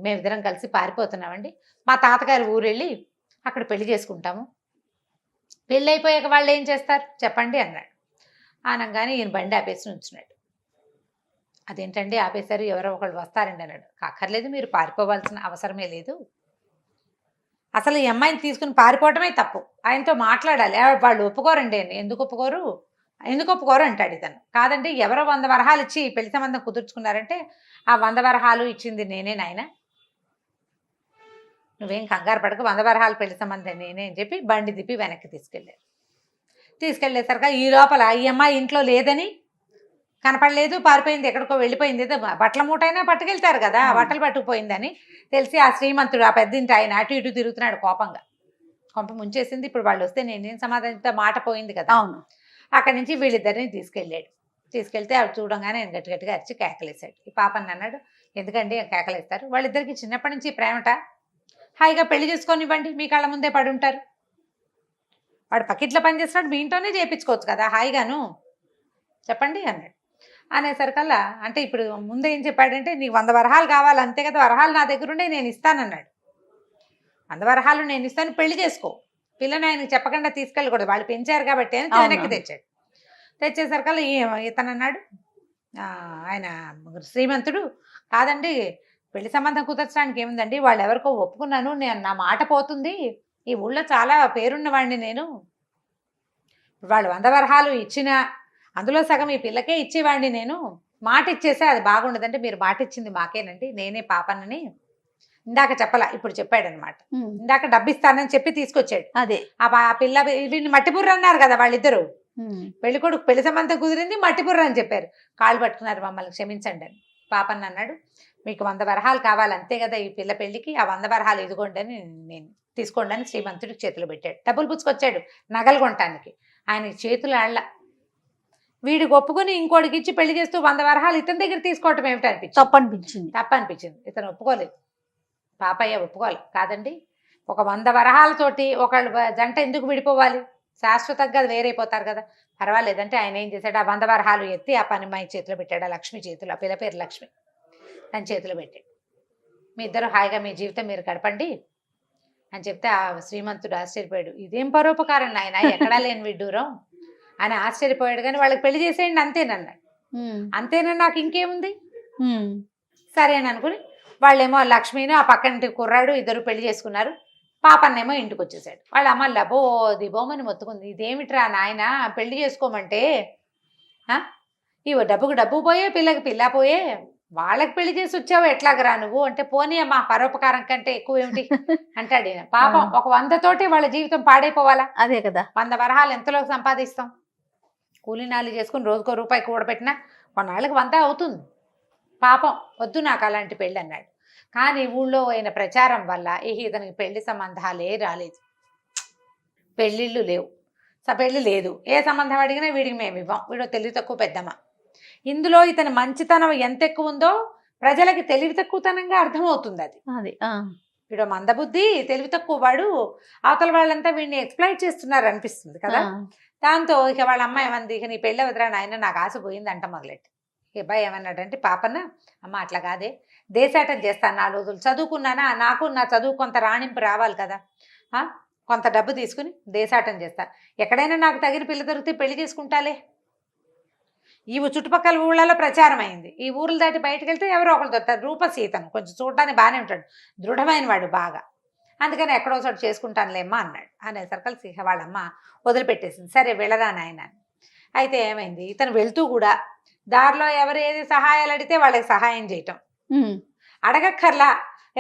మేమిద్దరం కలిసి పారిపోతున్నామండి, మా తాతగారి ఊరెళ్ళి అక్కడ పెళ్లి చేసుకుంటాము, పెళ్ళి అయిపోయాక వాళ్ళు ఏం చేస్తారు చెప్పండి అన్నాడు. అనగానే ఈయన బండి ఆపేసి ఉంచున్నాడు. అదేంటండి ఆపేశారు, ఎవరో ఒకళ్ళు వస్తారండి అన్నాడు. అక్కర్లేదు, మీరు పారిపోవాల్సిన అవసరమే లేదు, అసలు ఈ అమ్మాయిని తీసుకుని పారిపోవటమే తప్పు, ఆయనతో మాట్లాడాలి, వాళ్ళు ఒప్పుకోరండి. ఎందుకు ఒప్పుకోరు అంటాడు ఇతను. కాదండి, ఎవరో 100 వరహాలు ఇచ్చి పెళ్లి సంబంధం కుదుర్చుకున్నారంటే ఆ 100 వరహాలు ఇచ్చింది నేనే నాయన, నువ్వేం కంగారు పడకు, 100 వరహాలు పెళ్లి సంబంధం నేనే అని చెప్పి బండి తిప్పి వెనక్కి తీసుకెళ్ళేసరికి ఈ లోపల ఈ అమ్మాయి ఇంట్లో లేదని కనపడలేదు, పారిపోయింది, ఎక్కడికో వెళ్ళిపోయింది, ఏదో బట్టల మూటైనా పట్టుకెళ్తారు కదా, బట్టలు పట్టుకుపోయిందని తెలిసి ఆ శ్రీమంతుడు, ఆ పెద్దింటి ఆయన అటు ఇటు తిరుగుతున్నాడు కోపంగా. కొంప ముంచేసింది, ఇప్పుడు వాళ్ళు వస్తే నేనేం సమాధానంతో మాట పోయింది కదా. అవును. అక్కడి నుంచి వీళ్ళిద్దరిని తీసుకెళ్తే అవి చూడంగానే ఆయన గట్టిగా అరిచి కేకలేశాడు. ఈ పాపని అన్నాడు, ఎందుకండి కేకలేస్తారు, వాళ్ళిద్దరికి చిన్నప్పటి నుంచి ప్రేమట, హాయిగా పెళ్లి చేసుకొనివ్వండి, మీ కళ్ళ ముందే పడి ఉంటారు, వాడు పక్కిట్లో పని చేస్తున్నాడు, మీ ఇంట్లోనే చేయించుకోవచ్చు కదా హాయిగాను, చెప్పండి అన్నాడు. అనేసరికల్లా అంటే ఇప్పుడు ముందే ఏం చెప్పాడంటే, నీకు 100 వరహాలు కావాలి అంతే కదా, వరహాలు నా దగ్గర ఉండే నేను ఇస్తానన్నాడు, 100 వరహాలు నేను ఇస్తాను, పెళ్లి చేసుకో, పిల్లని ఆయనకి చెప్పకుండా తీసుకెళ్ళకూడదు, వాళ్ళు పెంచారు కాబట్టి అని వెనక్కి తెచ్చేసరికల్లా ఇతను అన్నాడు, ఆయన శ్రీమంతుడు, కాదండి పెళ్లి సంబంధం కుదర్చడానికి ఏముందండి, వాళ్ళు ఎవరికో ఒప్పుకున్నాను, నా మాట పోతుంది, ఈ ఊళ్ళో చాలా పేరున్న వాడిని నేను, వాళ్ళు 100 వరహాలు ఇచ్చినా అందులో సగం ఈ పిల్లకే ఇచ్చేవాడిని, నేను మాట ఇచ్చేసే అది బాగుండదంటే, మీరు మాట ఇచ్చింది మాకేనండి, నేనే పాపనని ఇందాక చెప్పలా ఇప్పుడు చెప్పాడనమాట. ఇందాక డబ్బు ఇస్తానని చెప్పి తీసుకొచ్చాడు. అదే ఆ పిల్ల వీడిని మట్టిబుర్ర అన్నారు కదా వాళ్ళిద్దరు, పెళ్లి కొడుకు పెళ్లి సంబంధం కుదిరింది, మట్టిబుర్ర అని చెప్పారు, కాళ్ళు పట్టుకున్నారు, మమ్మల్ని క్షమించండి అని. పాపన్న అన్నాడు, మీకు 100 వరహాలు కావాలి అంతే కదా ఈ పిల్ల పెళ్లికి, ఆ 100 వరహాలు ఇదిగోండి అని నేను తీసుకోండి అని శ్రీమంతుడికి చేతులు పెట్టాడు. డబ్బులు పుచ్చుకొచ్చాడు నగలు కొనటానికి. ఆయనకి చేతులు ఆళ్ళ. వీడికి ఒప్పుకొని ఇంకోటికి ఇచ్చి పెళ్లి చేస్తూ 100 వరహాలు ఇతని దగ్గర తీసుకోవటం ఏమిటి అనిపించింది. తప్పనిపించింది. ఇతను ఒప్పుకోలేదు, పాపయ్య ఒప్పుకోవాలి. కాదండి, ఒక 100 వరహాలతోటి ఒకళ్ళు జంట ఎందుకు విడిపోవాలి, శాశ్వతంగా అది వేరైపోతారు కదా, పర్వాలేదంటే ఆయన ఏం చేశాడు, ఆ 100 వరహాలు ఎత్తి ఆ పనిమ్మాయి చేతిలో పెట్టాడు. ఆ లక్ష్మి చేతిలో, ఆ పిల్ల పేరు లక్ష్మి, తన చేతిలో పెట్టాడు. మీ ఇద్దరు హాయిగా మీ జీవితం మీరు గడపండి అని చెప్తే ఆ శ్రీమంతుడు ఆశ్చర్యపోయాడు. ఇదేం పరోపకారం నాయన, ఎక్కడా లేని విడ్డూరం అని ఆశ్చర్యపోయాడు. కానీ వాళ్ళకి పెళ్లి చేసేయండి అంతేనన్నాడు. అంతేనా, నాకు ఇంకేముంది, సరేని అనుకుని వాళ్ళేమో లక్ష్మిని ఆ పక్కనింటి కుర్రాడు ఇద్దరు పెళ్లి చేసుకున్నారు. పాపన్నేమో ఇంటికి వచ్చేసాడు. వాళ్ళ అమ్మ లబో దిబోమని మొత్తుకుంది. ఇదేమిట్రా నాయన, పెళ్లి చేసుకోమంటే ఇవో డబ్బుకు డబ్బు పోయే, పిల్లకి పిల్ల పోయే, వాళ్ళకి పెళ్లి చేసి వచ్చావు ఎట్లాగరా నువ్వు అంటే, పోనీ అమ్మా పరోపకారం కంటే ఎక్కువ ఏమిటి అంటాడు. పాపం ఒక 100 తోటి వాళ్ళ జీవితం పాడైపోవాలా? అదే కదా, 100 వరహాలు ఎంతలో సంపాదిస్తాం, కూలీనాలు చేసుకుని రోజుకో రూపాయి కూడబెట్టినా కొన్నాళ్ళకి 100 అవుతుంది. పాపం వద్దు నాకు అలాంటి పెళ్ళి అన్నాడు. కానీ ఊళ్ళో అయిన ప్రచారం వల్ల ఇతనికి పెళ్లి సంబంధాలే రాలేదు, పెళ్ళిళ్ళు లేవు, పెళ్ళి లేదు. ఏ సంబంధం అడిగినా వీడికి మేము ఇవ్వం, వీడు తెలివి తక్కువ పెద్దమ్మ. ఇందులో ఇతని మంచితనం ఎంత ఎక్కువ ఉందో ప్రజలకి తెలివి తక్కువతనంగా అర్థమవుతుంది. అది వీడు మందబుద్ధి, తెలివి తక్కువ వాడు, అవతల వాళ్ళంతా వీడిని ఎక్స్ప్లాయిట్ చేస్తున్నారు అనిపిస్తుంది కదా. దాంతో ఇక వాళ్ళ అమ్మ ఏమంది, ఇక నీ పెళ్ళి వదిరా నాయన, నాకు ఆశ పోయింది అంట మొదలెట్టి. అబ్బాయి ఏమన్నాడంటే, పాపన్న అమ్మ అట్లా కాదే, దేశాటం చేస్తాను 4 రోజులు, చదువుకున్నానా, నాకు నా చదువు కొంత రాణింపు రావాలి కదా, కొంత డబ్బు తీసుకుని దేశాటం చేస్తా, ఎక్కడైనా నాకు తగిన పిల్ల దొరికితే పెళ్లి చేసుకుంటాలే. ఈ చుట్టుపక్కల ఊళ్ళలో ప్రచారం అయింది. ఈ ఊర్లు దాటి బయటకు వెళ్తే ఎవరో ఒకరు దొరుకుతారు. రూపసీతను కొంచెం చూడడానికి బాగానే ఉంటాడు, దృఢమైన వాడు బాగా, అందుకని ఎక్కడో చోటు చేసుకుంటానులేమ్మా అన్నాడు. అనేసరికి వాళ్ళమ్మ వదిలిపెట్టేసింది. సరే వెళ్ళరా నాయన. అయితే ఏమైంది, ఇతను వెళ్తూ కూడా దారిలో ఎవరు ఏది సహాయాలు అడిగితే వాళ్ళకి సహాయం చేయటం, అడగక్కర్లా,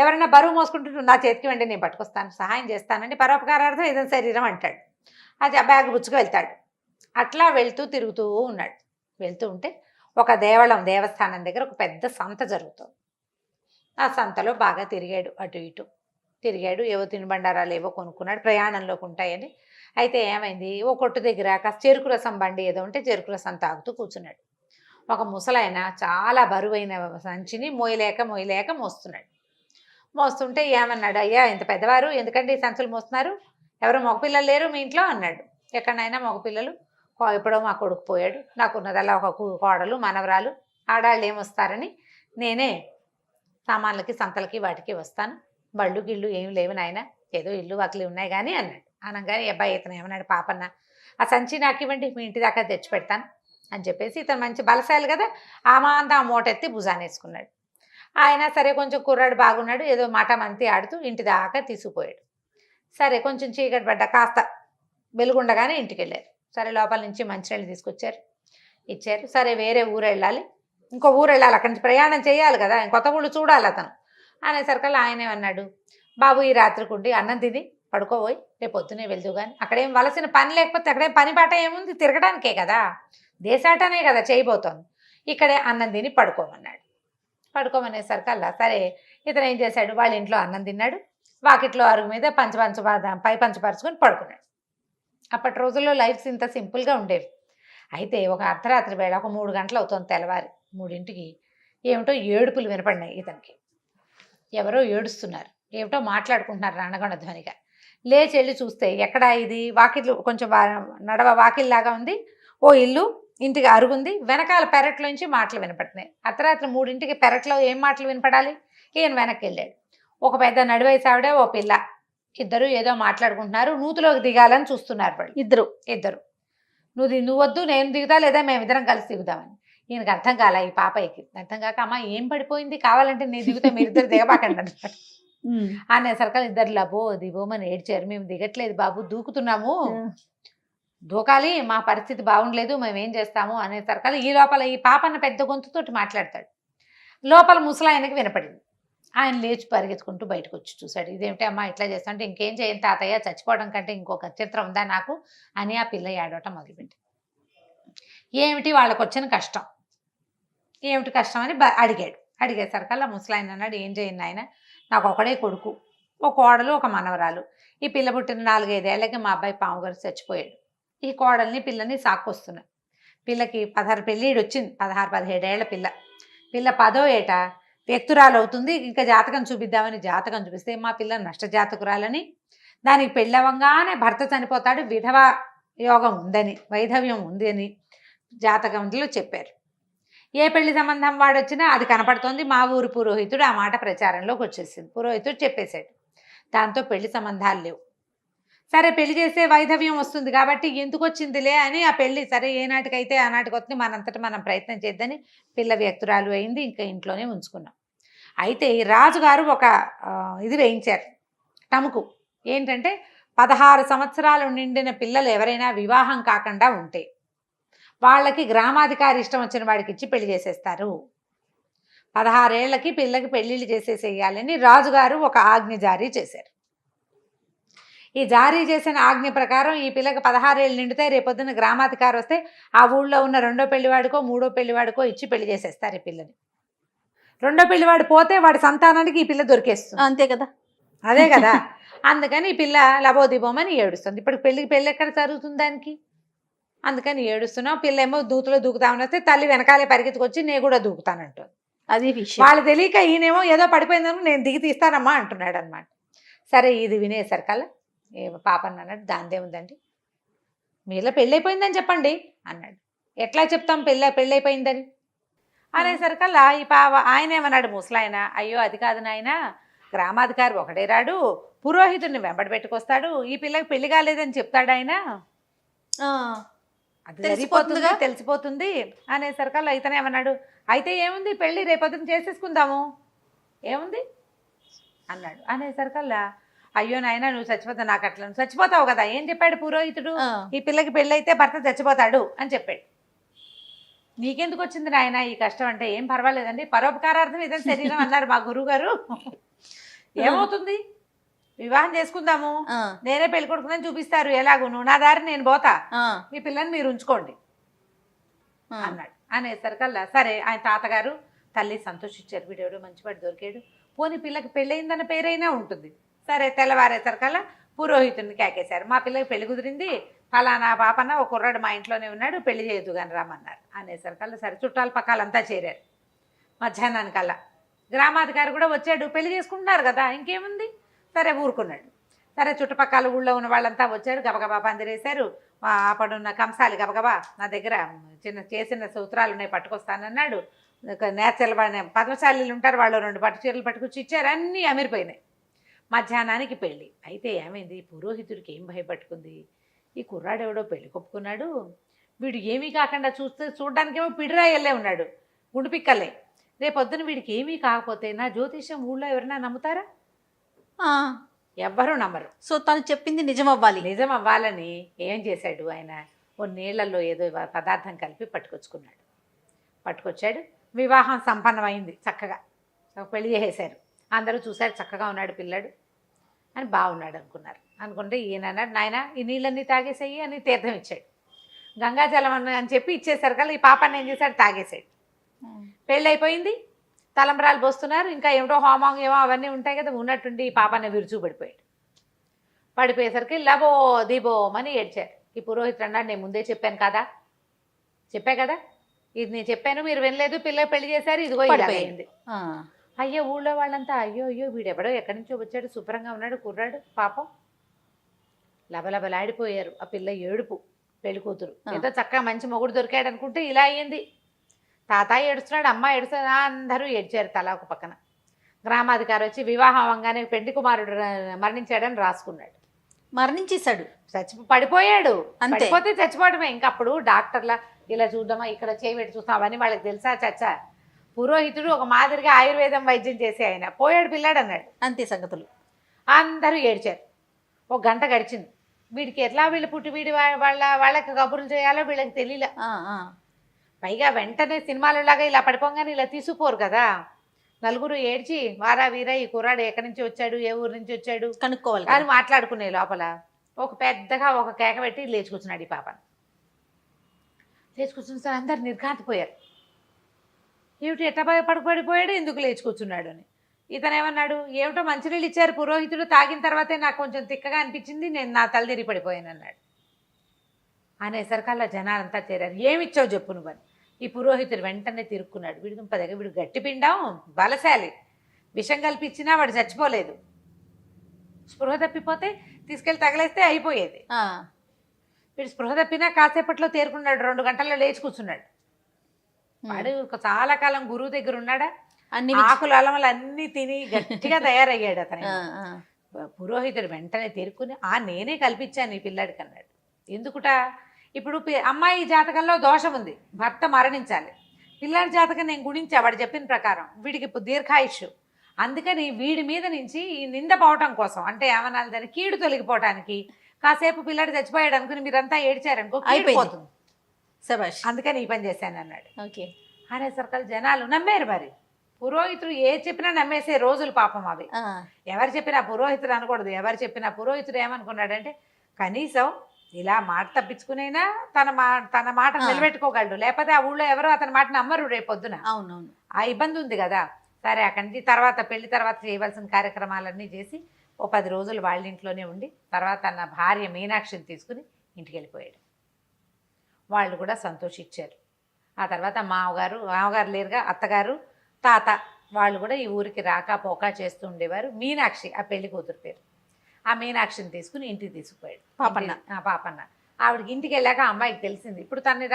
ఎవరైనా బరువు మోసుకుంటుంటే నా చేతికి వెండి నేను పట్టుకొస్తాను, సహాయం చేస్తానండి, పరోపకారార్థం ఇదని శరీరం అంటాడు. అది ఆ బ్యాగ్ బుచ్చుకు వెళ్తాడు. అట్లా వెళ్తూ తిరుగుతూ ఉన్నాడు. వెళ్తూ ఉంటే ఒక దేవస్థానం దగ్గర ఒక పెద్ద సంత జరుగుతుంది. ఆ సంతలో బాగా తిరిగాడు, అటు ఇటు తిరిగాడు, ఏవో తినుబండారాలు ఏవో కొనుక్కున్నాడు, ప్రయాణంలోకి ఉంటాయని. అయితే ఏమైంది, ఓ కొట్టు దగ్గర కాస్త చెరుకు రసం బండి ఏదో ఉంటే చెరుకు రసం తాగుతూ కూర్చున్నాడు. ఒక ముసలాయన చాలా బరువైన సంచిని మోయలేక మోస్తున్నాడు. మోస్తుంటే ఏమన్నాడు, అయ్యా ఇంత పెద్దవారు ఎందుకంటే ఈ సంచులు మోస్తున్నారు, ఎవరో మగపిల్లలు లేరు మీ ఇంట్లో అన్నాడు. ఎక్కడైనా మగపిల్లలు, ఎప్పుడో మా కొడుకు పోయాడు, నాకున్నదల్లా ఒక కోడలు మనవరాలు, ఆడాళ్ళు ఏమొస్తారని నేనే సామాన్లకి సంతలకి వాటికి వస్తాను, బళ్ళు గిళ్ళు ఏమి లేవు నాయన, ఏదో ఇల్లు వాకిలి ఉన్నాయి కానీ అన్నాడు. అనగానే అబ్బాయి ఇతను ఏమన్నాడు, పాపన్న ఆ సంచి నాకు ఇవ్వండి, మీ ఇంటి దాకా తెచ్చి పెడతాను అని చెప్పేసి, ఇతను మంచి బలశాలి కదా, ఆ మూట ఎత్తి భుజానేసుకున్నాడు. ఆయన సరే కొంచెం కుర్రాడు బాగున్నాడు, ఏదో మాట మంతి ఆడుతూ ఇంటి దాకా తీసుకుపోయాడు. సరే కొంచెం చీకటి పడ్డ కాస్త వెలుగుండగానే ఇంటికి వెళ్ళారు. సరే లోపల నుంచి మంచినీళ్ళు తీసుకొచ్చారు, ఇచ్చారు. సరే వేరే ఊరు వెళ్ళాలి, ఇంకో ఊరు వెళ్ళాలి, అక్కడి నుంచి ప్రయాణం చేయాలి కదా, కొత్త ఊళ్ళు చూడాలి అతను. అనేసరికల్లా ఆయన ఏమన్నాడు, బాబు ఈ రాత్రికి ఉండి అన్నం తిని పడుకోబోయి రేపు పొద్దునే వెళ్తూ కానీ, అక్కడేం వలసిన పని లేకపోతే అక్కడేం పని పాట ఏముంది, తిరగడానికే కదా, దేశాటనే కదా చేయబోతోంది, ఇక్కడే అన్నం తిని పడుకోమన్నాడు. పడుకోమనేసరికల్లా సరే ఇతను ఏం చేశాడు, వాళ్ళ ఇంట్లో అన్నం తిన్నాడు, వాకిట్లో అరుగు మీద పై పంచ పరుచుకొని పడుకున్నాడు. అప్పటి రోజుల్లో లైఫ్స్ ఇంత సింపుల్గా ఉండేవి. అయితే ఒక అర్ధరాత్రి వేళ ఒక 3 గంటలు అవుతుంది, తెల్లవారి 3ంటికి ఏమిటో ఏడుపులు వినపడినాయి ఇతనికి. ఎవరో ఏడుస్తున్నారు, ఏమిటో మాట్లాడుకుంటున్నారు రణగొండ ధ్వనిగా. లేచి వెళ్ళి చూస్తే ఎక్కడ ఇది, వాకిట్లు కొంచెం నడవ వాకిల్లాగా ఉంది, ఓ ఇల్లు, ఇంటికి అరుగుంది, వెనకాల పెరట్లోంచి మాటలు వినపడుతున్నాయి. అర్ధరాత్రి 3ంటికి పెరట్లో ఏం మాటలు వినపడాలి. ఈయన వెనక్కి వెళ్ళాడు. ఒక పెద్ద నడివయసు ఆవిడ, ఓ పిల్ల, ఇద్దరు ఏదో మాట్లాడుకుంటున్నారు, నూతులోకి దిగాలని చూస్తున్నారు వాళ్ళు ఇద్దరు. నువ్వు వద్దు నేను దిగుతా, లేదా మేమిద్దరం కలిసి దిగుదామని. ఈయనకు అర్థం కాల, ఈ పాపయ్యకి అర్థం కాక, అమ్మ ఏం పడిపోయింది, కావాలంటే నేను దిగుతా, మీరిద్దరు దిగబాకండి అన్నమాట. అనేసరికి ఇద్దరు లబో దిగోమని ఏడ్చారు. మేము దిగట్లేదు బాబు, దూకుతున్నాము, దూకాలి, మా పరిస్థితి బాగుండలేదు, మేమేం చేస్తాము అనేసరికి ఈ లోపల ఈ పాపన్న పెద్ద గొంతుతోటి మాట్లాడతాడు. లోపల ముసలాయనకి వినపడింది. ఆయన లేచి పరిగెత్తుకుంటూ బయటకు వచ్చి చూశాడు. ఇదేమిటి అమ్మ ఇట్లా చేస్తా అంటే, ఇంకేం చేయను తాతయ్య, చచ్చిపోవడం కంటే ఇంకొక చిత్రం ఉందా నాకు అని ఆ పిల్ల ఏడవటం మొదలుపెట్టి, ఏమిటి వాళ్ళకు వచ్చిన కష్టం, ఏమిటి కష్టం అని అడిగేసరికల్లా ముసలాయన అన్నాడు, ఏం చేయను ఆయన, నాకు ఒకడే కొడుకు, ఒక కోడలు, ఒక మనవరాలు, ఈ పిల్ల పుట్టిన 4-5 ఏళ్ళకి మా అబ్బాయి పాము గారు చచ్చిపోయాడు, ఈ కోడల్ని పిల్లని సాక్కొస్తున్నాయి. పిల్లకి 16 పెళ్ళిడు వచ్చింది, 16-17 ఏళ్ల పిల్ల. పిల్ల 10వ ఏట వ్యక్తురాలు అవుతుంది. ఇంకా జాతకం చూపిద్దామని జాతకం చూపిస్తే మా పిల్ల నష్టజాతకురాలని, దానికి పెళ్ళవంగానే భర్త చనిపోతాడు, విధవ యోగం ఉందని, వైధవ్యం ఉంది అని జాతకంలో చెప్పారు. ఏ పెళ్లి సంబంధం వాడొచ్చినా అది కనపడుతోంది. మా ఊరు పురోహితుడు ఆ మాట ప్రచారంలోకి వచ్చేసింది. పురోహితుడు చెప్పేశాడు. దాంతో పెళ్లి సంబంధాలు లేవు. సరే పెళ్లి చేస్తే వైధవ్యం వస్తుంది కాబట్టి ఎందుకు వచ్చిందిలే అని ఆ పెళ్లి సరే ఏనాటికైతే ఆనాటికి వస్తుంది, మనంతట మనం ప్రయత్నం చేద్దని పిల్ల వ్యక్తురాలు అయింది. ఇంకా ఇంట్లోనే ఉంచుకున్నాం. అయితే ఈ రాజుగారు ఒక ఇది వేయించారు, టముకు. ఏంటంటే 16 సంవత్సరాలు నిండిన పిల్లలు ఎవరైనా వివాహం కాకుండా ఉంటే వాళ్ళకి గ్రామాధికారి ఇష్టం వచ్చిన వాడికి ఇచ్చి పెళ్లి చేసేస్తారు. 16 ఏళ్లకి పిల్లకి పెళ్లిళ్ళు చేసేసేయాలని రాజుగారు ఒక ఆజ్ఞ జారీ చేశారు. ఈ జారీ చేసిన ఆజ్ఞ ప్రకారం ఈ పిల్లకి 16 ఏళ్ళు నిండితే రేపొద్దున గ్రామాధికారి వస్తే ఆ ఊళ్ళో ఉన్న 2వ పెళ్లివాడికో 3వ పెళ్లివాడికో ఇచ్చి పెళ్లి చేసేస్తారు ఈ పిల్లని. 2వ పెళ్లివాడు పోతే వాడి సంతానానికి ఈ పిల్ల దొరికేస్తుంది. అంతే కదా. అదే కదా. అందుకని ఈ పిల్ల లబోదిబోమని ఏడుస్తుంది. ఇప్పుడు పెళ్ళి ఎక్కడ జరుగుతుంది దానికి? అందుకని ఏడుస్తున్నావు. పిల్ల ఏమో దూకులో దూకుతామని వస్తే తల్లి వెనకాలే పరిగెత్తుకొచ్చి నేను కూడా దూకుతానంటుంది. అది విషయం. వాళ్ళు తెలియక ఈయనేమో ఏదో పడిపోయిందని నేను దిగి తీస్తానమ్మా అంటున్నాడు అనమాట. సరే ఇది వినేసరికల్లా ఏ పాపని అన్నాడు, దాందే ఉందండి, మీలో పెళ్ళైపోయిందని చెప్పండి అన్నాడు. ఎట్లా చెప్తాం పెళ్ళైపోయిందని అనేసరికల్లా ఈ ఆయన ఏమన్నాడు ముసలాయన, అయ్యో అది కాదు నాయన, గ్రామాధికారి ఒకడే రాడు, పురోహితుడిని వెంబడి పెట్టుకొస్తాడు, ఈ పిల్లకి పెళ్లి కాలేదని చెప్తాడు ఆయన, అది తెలిసిపోతుంది అనేసరికల్లా ఇతనే ఏమన్నాడు, అయితే ఏముంది పెళ్ళి రేపొద్దున చేసేసుకుందాము ఏముంది అన్నాడు. అనేసరికల్లా అయ్యో నాయన నువ్వు చచ్చిపోతావు, నాకు అట్లా నువ్వు చచ్చిపోతావు కదా, ఏం చెప్పాడు పురోహితుడు, ఈ పిల్లకి పెళ్ళి అయితే భర్త చచ్చిపోతాడు అని చెప్పాడు. నీకెందుకు వచ్చింది నాయన ఈ కష్టం అంటే, ఏం పర్వాలేదండి, పరోపకారార్థం ఇదే శరీరం అన్నారు మా గురువు గారు, ఏమవుతుంది వివాహం చేసుకుందాము, నేనే పెళ్లి కొడుకుని చూపిస్తారు, ఎలాగూ నువ్వు నా దారి నేను పోతా, మీ పిల్లని మీరు ఉంచుకోండి అన్నాడు. అనేసరికల్లా సరే ఆయన తాతగారు తల్లి సంతోషించారు, వీడెవడో మంచివాడు దొరికాడు, పోనీ పిల్లకి పెళ్ళయిందన్న పేరైనా ఉంటుంది. సరే తెల్లవారేసరికల్లా పురోహితుడిని కేకేశారు, మా పిల్లకి పెళ్లి కుదిరింది, ఫలానా పాపన ఒక కుర్రాడు మా ఇంట్లోనే ఉన్నాడు, పెళ్లి చేయొద్దు కానీ రమ్మన్నారు. అనేసరికల్లా సరే చుట్టాల పక్కలంతా చేరారు. మధ్యాహ్నానికల్లా గ్రామాధికారి కూడా వచ్చాడు, పెళ్లి చేసుకుంటున్నారు కదా ఇంకేముంది, సరే ఊరుకున్నాడు. సరే చుట్టుపక్కల ఊళ్ళో ఉన్న వాళ్ళంతా వచ్చారు, గబగబా పందిరేశారు. అప్పుడున్న కంసాలి గబగబా నా దగ్గర చేసిన సూత్రాలు ఉన్నాయి పట్టుకొస్తానన్నాడు. నేచర్ల పద్మశాలీలు ఉంటారు, వాళ్ళు 2 పట్టు చీరలు పట్టుకొచ్చి ఇచ్చారు, అన్నీ అమిరిపోయినాయి. మధ్యాహ్నానికి పెళ్ళి. అయితే ఏమైంది, పురోహితుడికి ఏం భయపట్టుకుంది, ఈ కుర్రాడెవడో పెళ్లి కొప్పుకున్నాడు, వీడు ఏమీ కాకుండా చూడడానికేమో పిడిరాయల్లే ఉన్నాడు, గుండుపిక్కలే, రేపొద్దున వీడికి ఏమీ కాకపోతే నా జ్యోతిష్యం ఊళ్ళో ఎవరైనా నమ్ముతారా? ఎవ్వరూ నమ్మరు. సో తను చెప్పింది నిజం అవ్వాలని ఏం చేశాడు ఆయన, ఓ నీళ్లలో ఏదో పదార్థం కలిపి పట్టుకొచ్చాడు. వివాహం సంపన్నమైంది, చక్కగా పెళ్లి చేసేశారు. అందరూ చూశారు, చక్కగా ఉన్నాడు పిల్లాడు అని, బాగున్నాడు అనుకుంటే ఈయన అన్నాడు, నాయన ఈ నీళ్ళన్నీ తాగేసేయి అని తీర్థం ఇచ్చాడు. గంగాజలం అని చెప్పి ఇచ్చేసరికల్లా ఈ పాపాన్ని ఏం చేశాడు, తాగేసాడు. పెళ్ళి అయిపోయింది, తలంబ్రాలు పోస్తున్నారు, ఇంకా ఏమిటో హోమం ఏమో అవన్నీ ఉంటాయి కదా, ఉన్నట్టుండి ఈ పాపాన్ని విరుచు పడిపోయేసరికి లబో దిబోమని ఏడ్చారు. ఈ పురోహితుడు అన్నాడు, నేను ముందే చెప్పాను కదా, ఇది నేను చెప్పాను మీరు వినలేదు, పిల్లలు పెళ్లి చేశారు, ఇదిగో పడిపోయింది. అయ్యో ఊళ్ళో వాళ్ళంతా అయ్యో వీడెవడో ఎక్కడి నుంచో వచ్చాడు, శుభ్రంగా ఉన్నాడు కుర్రాడు, పాపం లబలబలాడిపోయారు. ఆ పిల్ల ఏడుపు, పెళ్లి కూతురు ఏదో చక్కగా మంచి మొగుడు దొరికాడు అనుకుంటే ఇలా అయ్యింది. తాతయ్య ఏడుస్తున్నాడు, అమ్మ ఏడుస్తున్నాడు, అందరూ ఏడ్చారు తలా ఒక పక్కన. గ్రామాధికారి వచ్చి వివాహం అవ్వగానే పెండి కుమారుడు మరణించాడని రాసుకున్నాడు. మరణించేశాడు, పడిపోయాడు. పడిపోతే చచ్చిపోవడమే. ఇంకప్పుడు డాక్టర్ల ఇలా చూద్దామా, ఇక్కడ చేయబెట్టి చూస్తాం, అవన్నీ వాళ్ళకి తెలుసా చచ్చా. పురోహితుడు ఒక మాదిరిగా ఆయుర్వేదం వైద్యం చేసి ఆయన పోయాడు పిల్లాడు అన్నాడు. అంతే సంగతులు. అందరూ ఏడ్చారు. 1 గంట గడిచింది. వీడికి ఎట్లా వీళ్ళు పుట్టి వాళ్ళకి కబుర్లు చేయాలో వీళ్ళకి తెలియలే. పైగా వెంటనే సినిమాలలాగా ఇలా పడిపోగానే ఇలా తీసుకుపోరు కదా. నలుగురు ఏడ్చి వారా వీరా ఈ కుర్రాడు ఎక్కడి నుంచి వచ్చాడు, ఏ ఊరు నుంచి వచ్చాడు కనుక్కోవాలి అని మాట్లాడుకునే లోపల ఒక పెద్దగా ఒక కేక పెట్టి లేచి కూర్చున్నాడు. ఈ పాపను లేచి కూర్చున్న అందరు నిర్ఘాంతపోయారు. ఏమిటి ఎట్లా పడిపోయాడు, ఎందుకు లేచి కూర్చున్నాడు అని. ఇతను ఏమన్నాడు, ఏమిటో మంచినీళ్ళు ఇచ్చారు పురోహితుడు, తాగిన తర్వాతే నాకు కొంచెం తిక్కగా అనిపించింది, నేను నా తల తిరిగి పడిపోయాను అన్నాడు. అనేసరికల్లా జనాలంతా చేరారు. ఏమిచ్చావు చెప్పు నువ్వని. ఈ పురోహితుడు వెంటనే తిరుక్కున్నాడు. వీడు దుంపదగ్గ వీడు గట్టి పిండాం, బలశాలి, విషం కల్పించినా వాడు చచ్చిపోలేదు. స్పృహ తప్పిపోతే తీసుకెళ్ళి తగలేస్తే అయిపోయేది. వీడు స్పృహ తప్పినా కాసేపట్లో తేరుకున్నాడు. 2 గంటల్లో లేచి కూర్చున్నాడు. వాడు చాలా కాలం గురువు దగ్గర ఉన్నాడా, అన్ని ఆకులు అలమలు అన్ని తిని గట్టిగా తయారయ్యాడు అతను. పురోహితుడు వెంటనే తేరుకుని నేనే కల్పించాను ఈ పిల్లాడికి అన్నాడు. ఎందుకుట, ఇప్పుడు అమ్మాయి జాతకంలో దోషం ఉంది, భర్త మరణించాలి. పిల్లాడి జాతకం నేను గుణించా వాడు చెప్పిన ప్రకారం. వీడికి దీర్ఘాయుష్యు. అందుకని వీడి మీద నుంచి ఈ నింద పోవటం కోసం, అంటే ఏమనాలి దాన్ని, కీడు తొలగిపోవటానికి కాసేపు పిల్లాడు చచ్చిపోయాడు అనుకుని మీరంతా ఏడ్చారనుకో అయిపోతుంది. అందుకని ఈ పని చేశాను అన్నాడు. అనేసరికి జనాలు నమ్మారు. మరి పురోహితుడు ఏ చెప్పినా నమ్మేసే రోజులు పాపం అవి. ఎవరు చెప్పినా పురోహితుడు అనకూడదు. ఎవరు చెప్పినా పురోహితుడు ఏమనుకున్నాడంటే కనీసం ఇలా మాట తప్పించుకునైనా తన మాట నిలబెట్టుకోగలడు, లేకపోతే ఆ ఊళ్ళో ఎవరో అతని మాట నమ్మరు రేపొద్దున. అవునవును, ఆ ఇబ్బంది ఉంది కదా. సరే అక్కడి నుంచి తర్వాత పెళ్లి తర్వాత చేయవలసిన కార్యక్రమాలన్నీ చేసి 10 రోజులు వాళ్ళ ఇంట్లోనే ఉండి తర్వాత తన భార్య మీనాక్షిని తీసుకుని ఇంటికి వెళ్ళిపోయాడు. వాళ్ళు కూడా సంతోషించారు. ఆ తర్వాత మామగారు లేరుగా, అత్తగారు తాత వాళ్ళు కూడా ఈ ఊరికి రాకపోక చేస్తూ ఉండేవారు. మీనాక్షి ఆ పెళ్లి కూతురు పేరు. ఆ మీనాక్షిని తీసుకుని ఇంటికి తీసుకుపోయాడు పాపన్న. ఆవిడకి ఇంటికి వెళ్ళాక అమ్మాయికి తెలిసింది. ఇప్పుడు తనని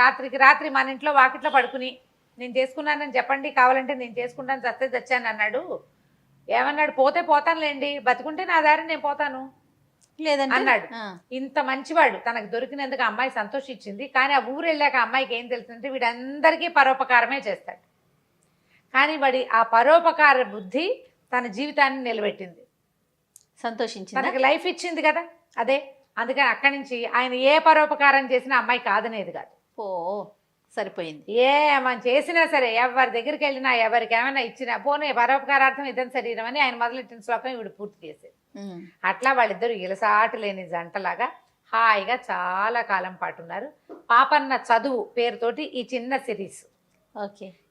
రాత్రి మన ఇంట్లో వాకిట్లో పడుకుని నేను చేసుకున్నానని చెప్పండి, కావాలంటే నేను చేసుకుంటాను, చస్తే చచ్చాను అన్నాడు. ఏమన్నాడు, పోతే పోతానులేండి, బతుకుంటే నా దారి నేను పోతాను లేదని అన్నాడు. ఇంత మంచివాడు, తనకు దొరికినందుకు అమ్మాయి సంతోషించింది. కానీ ఆ ఊరు వెళ్ళాక అమ్మాయికి ఏం తెలిసిందంటే వీడందరికీ పరోపకారమే చేస్తాడు. కానీ వాడి ఆ పరోపకార బుద్ధి తన జీవితాన్ని నిలబెట్టింది, సంతోషించింది, తనకు లైఫ్ ఇచ్చింది కదా అదే. అందుకని అక్కడి నుంచి ఆయన ఏ పరోపకారం చేసినా అమ్మాయి కాదనేది కాదు. సరిపోయింది. ఏమని చేసినా సరే, ఎవరి దగ్గరికి వెళ్ళినా ఎవరికి ఏమైనా ఇచ్చినా పోనీ పరోపకారార్థం ఇదని శరీరం అని ఆయన మొదలెట్టిన శ్లోకం ఇవిడు పూర్తి చేసేది. అట్లా వాళ్ళిద్దరు ఇలసాటు లేని జంటలాగా హాయిగా చాలా కాలం పాటు ఉన్నారు. పాపన్న చదువు పేరుతోటి ఈ చిన్న సిరీస్.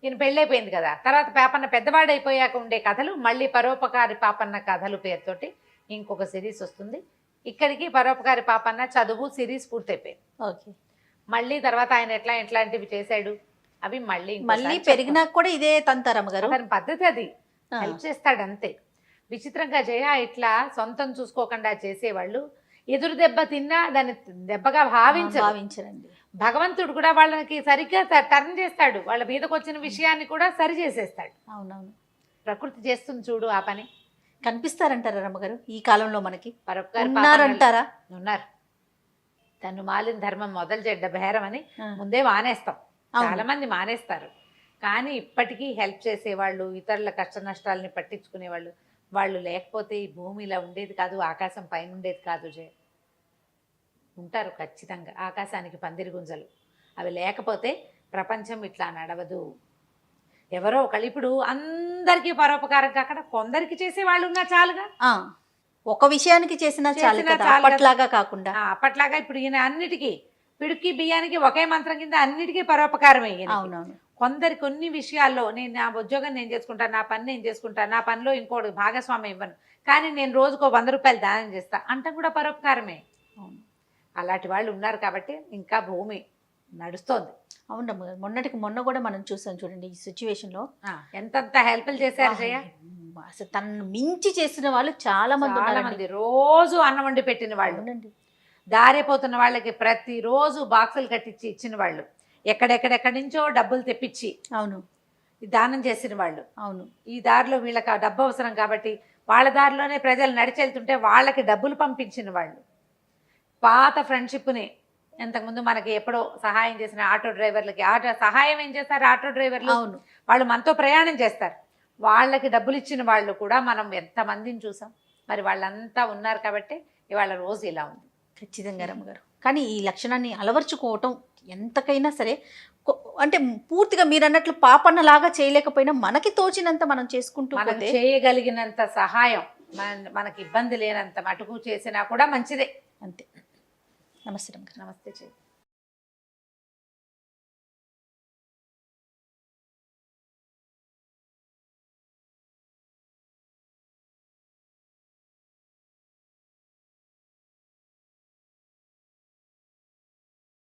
ఈయన పెళ్ళైపోయింది కదా, తర్వాత పాపన్న పెద్దవాడైపోయాక ఉండే కథలు, మళ్ళీ పరోపకారి పాపన్న కథలు పేరుతోటి ఇంకొక సిరీస్ వస్తుంది. ఇక్కడికి పరోపకారి పాపన్న చదువు సిరీస్ పూర్తయిపోయింది. మళ్ళీ తర్వాత ఆయన ఎట్లాంటివి చేశాడు అవి మళ్ళీ పెరిగినా కూడా ఇదే తంతారమ్మ గారు. అతని పద్ధతి అది, హెల్ప్ చేస్తాడు అంతే. విచిత్రంగా జయ ఇట్లా సొంతం చూసుకోకుండా చేసేవాళ్ళు ఎదురు దెబ్బ తిన్నా దాన్ని దెబ్బగా భావించరండి. భగవంతుడు కూడా వాళ్ళకి సరిగ్గా టర్న్ చేస్తాడు, వాళ్ళ మీదకి వచ్చిన విషయాన్ని కూడా సరి చేసేస్తాడు. అవునవును, ప్రకృతి చేస్తుంది చూడు ఆ పని. కనిపిస్తారంటారా రమ్మగారు ఈ కాలంలో మనకి? ఉన్నారంటారా? ఉన్నారు. తను మాలిన ధర్మం మొదలు చెడ్డ బేరం అని ముందే మానేస్తాం. చాలా మంది మానేస్తారు. కానీ ఇప్పటికీ హెల్ప్ చేసేవాళ్ళు, ఇతరుల కష్ట నష్టాలని పట్టించుకునేవాళ్ళు వాళ్ళు లేకపోతే ఈ భూమి ఇలా ఉండేది కాదు, ఆకాశం పైన ఉండేది కాదు. జయ ఉంటారు ఖచ్చితంగా. ఆకాశానికి పందిరి గుంజలు అవి లేకపోతే ప్రపంచం ఇట్లా నడవదు. ఎవరో ఒకళ్ళు ఇప్పుడు అందరికీ పరోపకారం కాకుండా కొందరికి చేసే వాళ్ళు ఉన్నా చాలుగా. ఒక విషయానికి చేసినా చాలు, అప్పట్లాగా కాకుండా. అప్పట్లాగా ఇప్పుడు ఈయన అన్నిటికీ పిడుక్కి బియ్యానికి ఒకే మంత్రం కింద అన్నిటికీ పరోపకారం అయ్యింది. అవునవును. కొన్ని విషయాల్లో నేను నా ఉద్యోగం నేను చేసుకుంటాను, నా పని నేను చేసుకుంటాను, నా పనిలో ఇంకోటి భాగస్వామ్యం ఇవ్వను, కానీ నేను రోజుకో 100 రూపాయలు దానం చేస్తా అంటే కూడా పరోపకారమే. అలాంటి వాళ్ళు ఉన్నారు కాబట్టి ఇంకా భూమి నడుస్తోంది. అవునమ్మ, మొన్నటికి మొన్న కూడా మనం చూసాం చూడండి ఈ సిచ్యువేషన్ లో ఎంతంత హెల్ప్లు చేశారు జయ. అసలు తనను మించి చేసిన వాళ్ళు చాలా మంది రోజు అన్నం వండి పెట్టిన వాళ్ళు, దారిపోతున్న వాళ్ళకి ప్రతిరోజు బాక్సులు కట్టించి ఇచ్చిన వాళ్ళు, ఎక్కడెక్కడెక్కడి నుంచో డబ్బులు తెప్పించి అవును దానం చేసిన వాళ్ళు. అవును, ఈ దారిలో వీళ్ళకి ఆ డబ్బు అవసరం కాబట్టి వాళ్ళ దారిలోనే ప్రజలు నడిచెళ్తుంటే వాళ్ళకి డబ్బులు పంపించిన వాళ్ళు. పాత ఫ్రెండ్షిప్ని ఇంతకుముందు మనకి ఎప్పుడో సహాయం చేసిన ఆటో డ్రైవర్లకి సహాయం ఏం చేస్తారు ఆటో డ్రైవర్లు? అవును, వాళ్ళు మనతో ప్రయాణం చేస్తారు, వాళ్ళకి డబ్బులు ఇచ్చిన వాళ్ళు కూడా మనం ఎంతమందిని చూసాం. మరి వాళ్ళంతా ఉన్నారు కాబట్టి ఇవాళ రోజు ఇలా ఉంది. ఖచ్చితంగా రమ్మగారు. కానీ ఈ లక్షణాన్ని అలవర్చుకోవటం ఎంతకైనా సరే, అంటే పూర్తిగా మీరు అన్నట్లు పాపన్నలాగా చేయలేకపోయినా మనకి తోచినంత మనం చేసుకుంటూ చేయగలిగినంత సహాయం, మనకి ఇబ్బంది లేనంత మటుకు చేసినా కూడా మంచిదే. అంతే. నమస్తే. నమస్తే.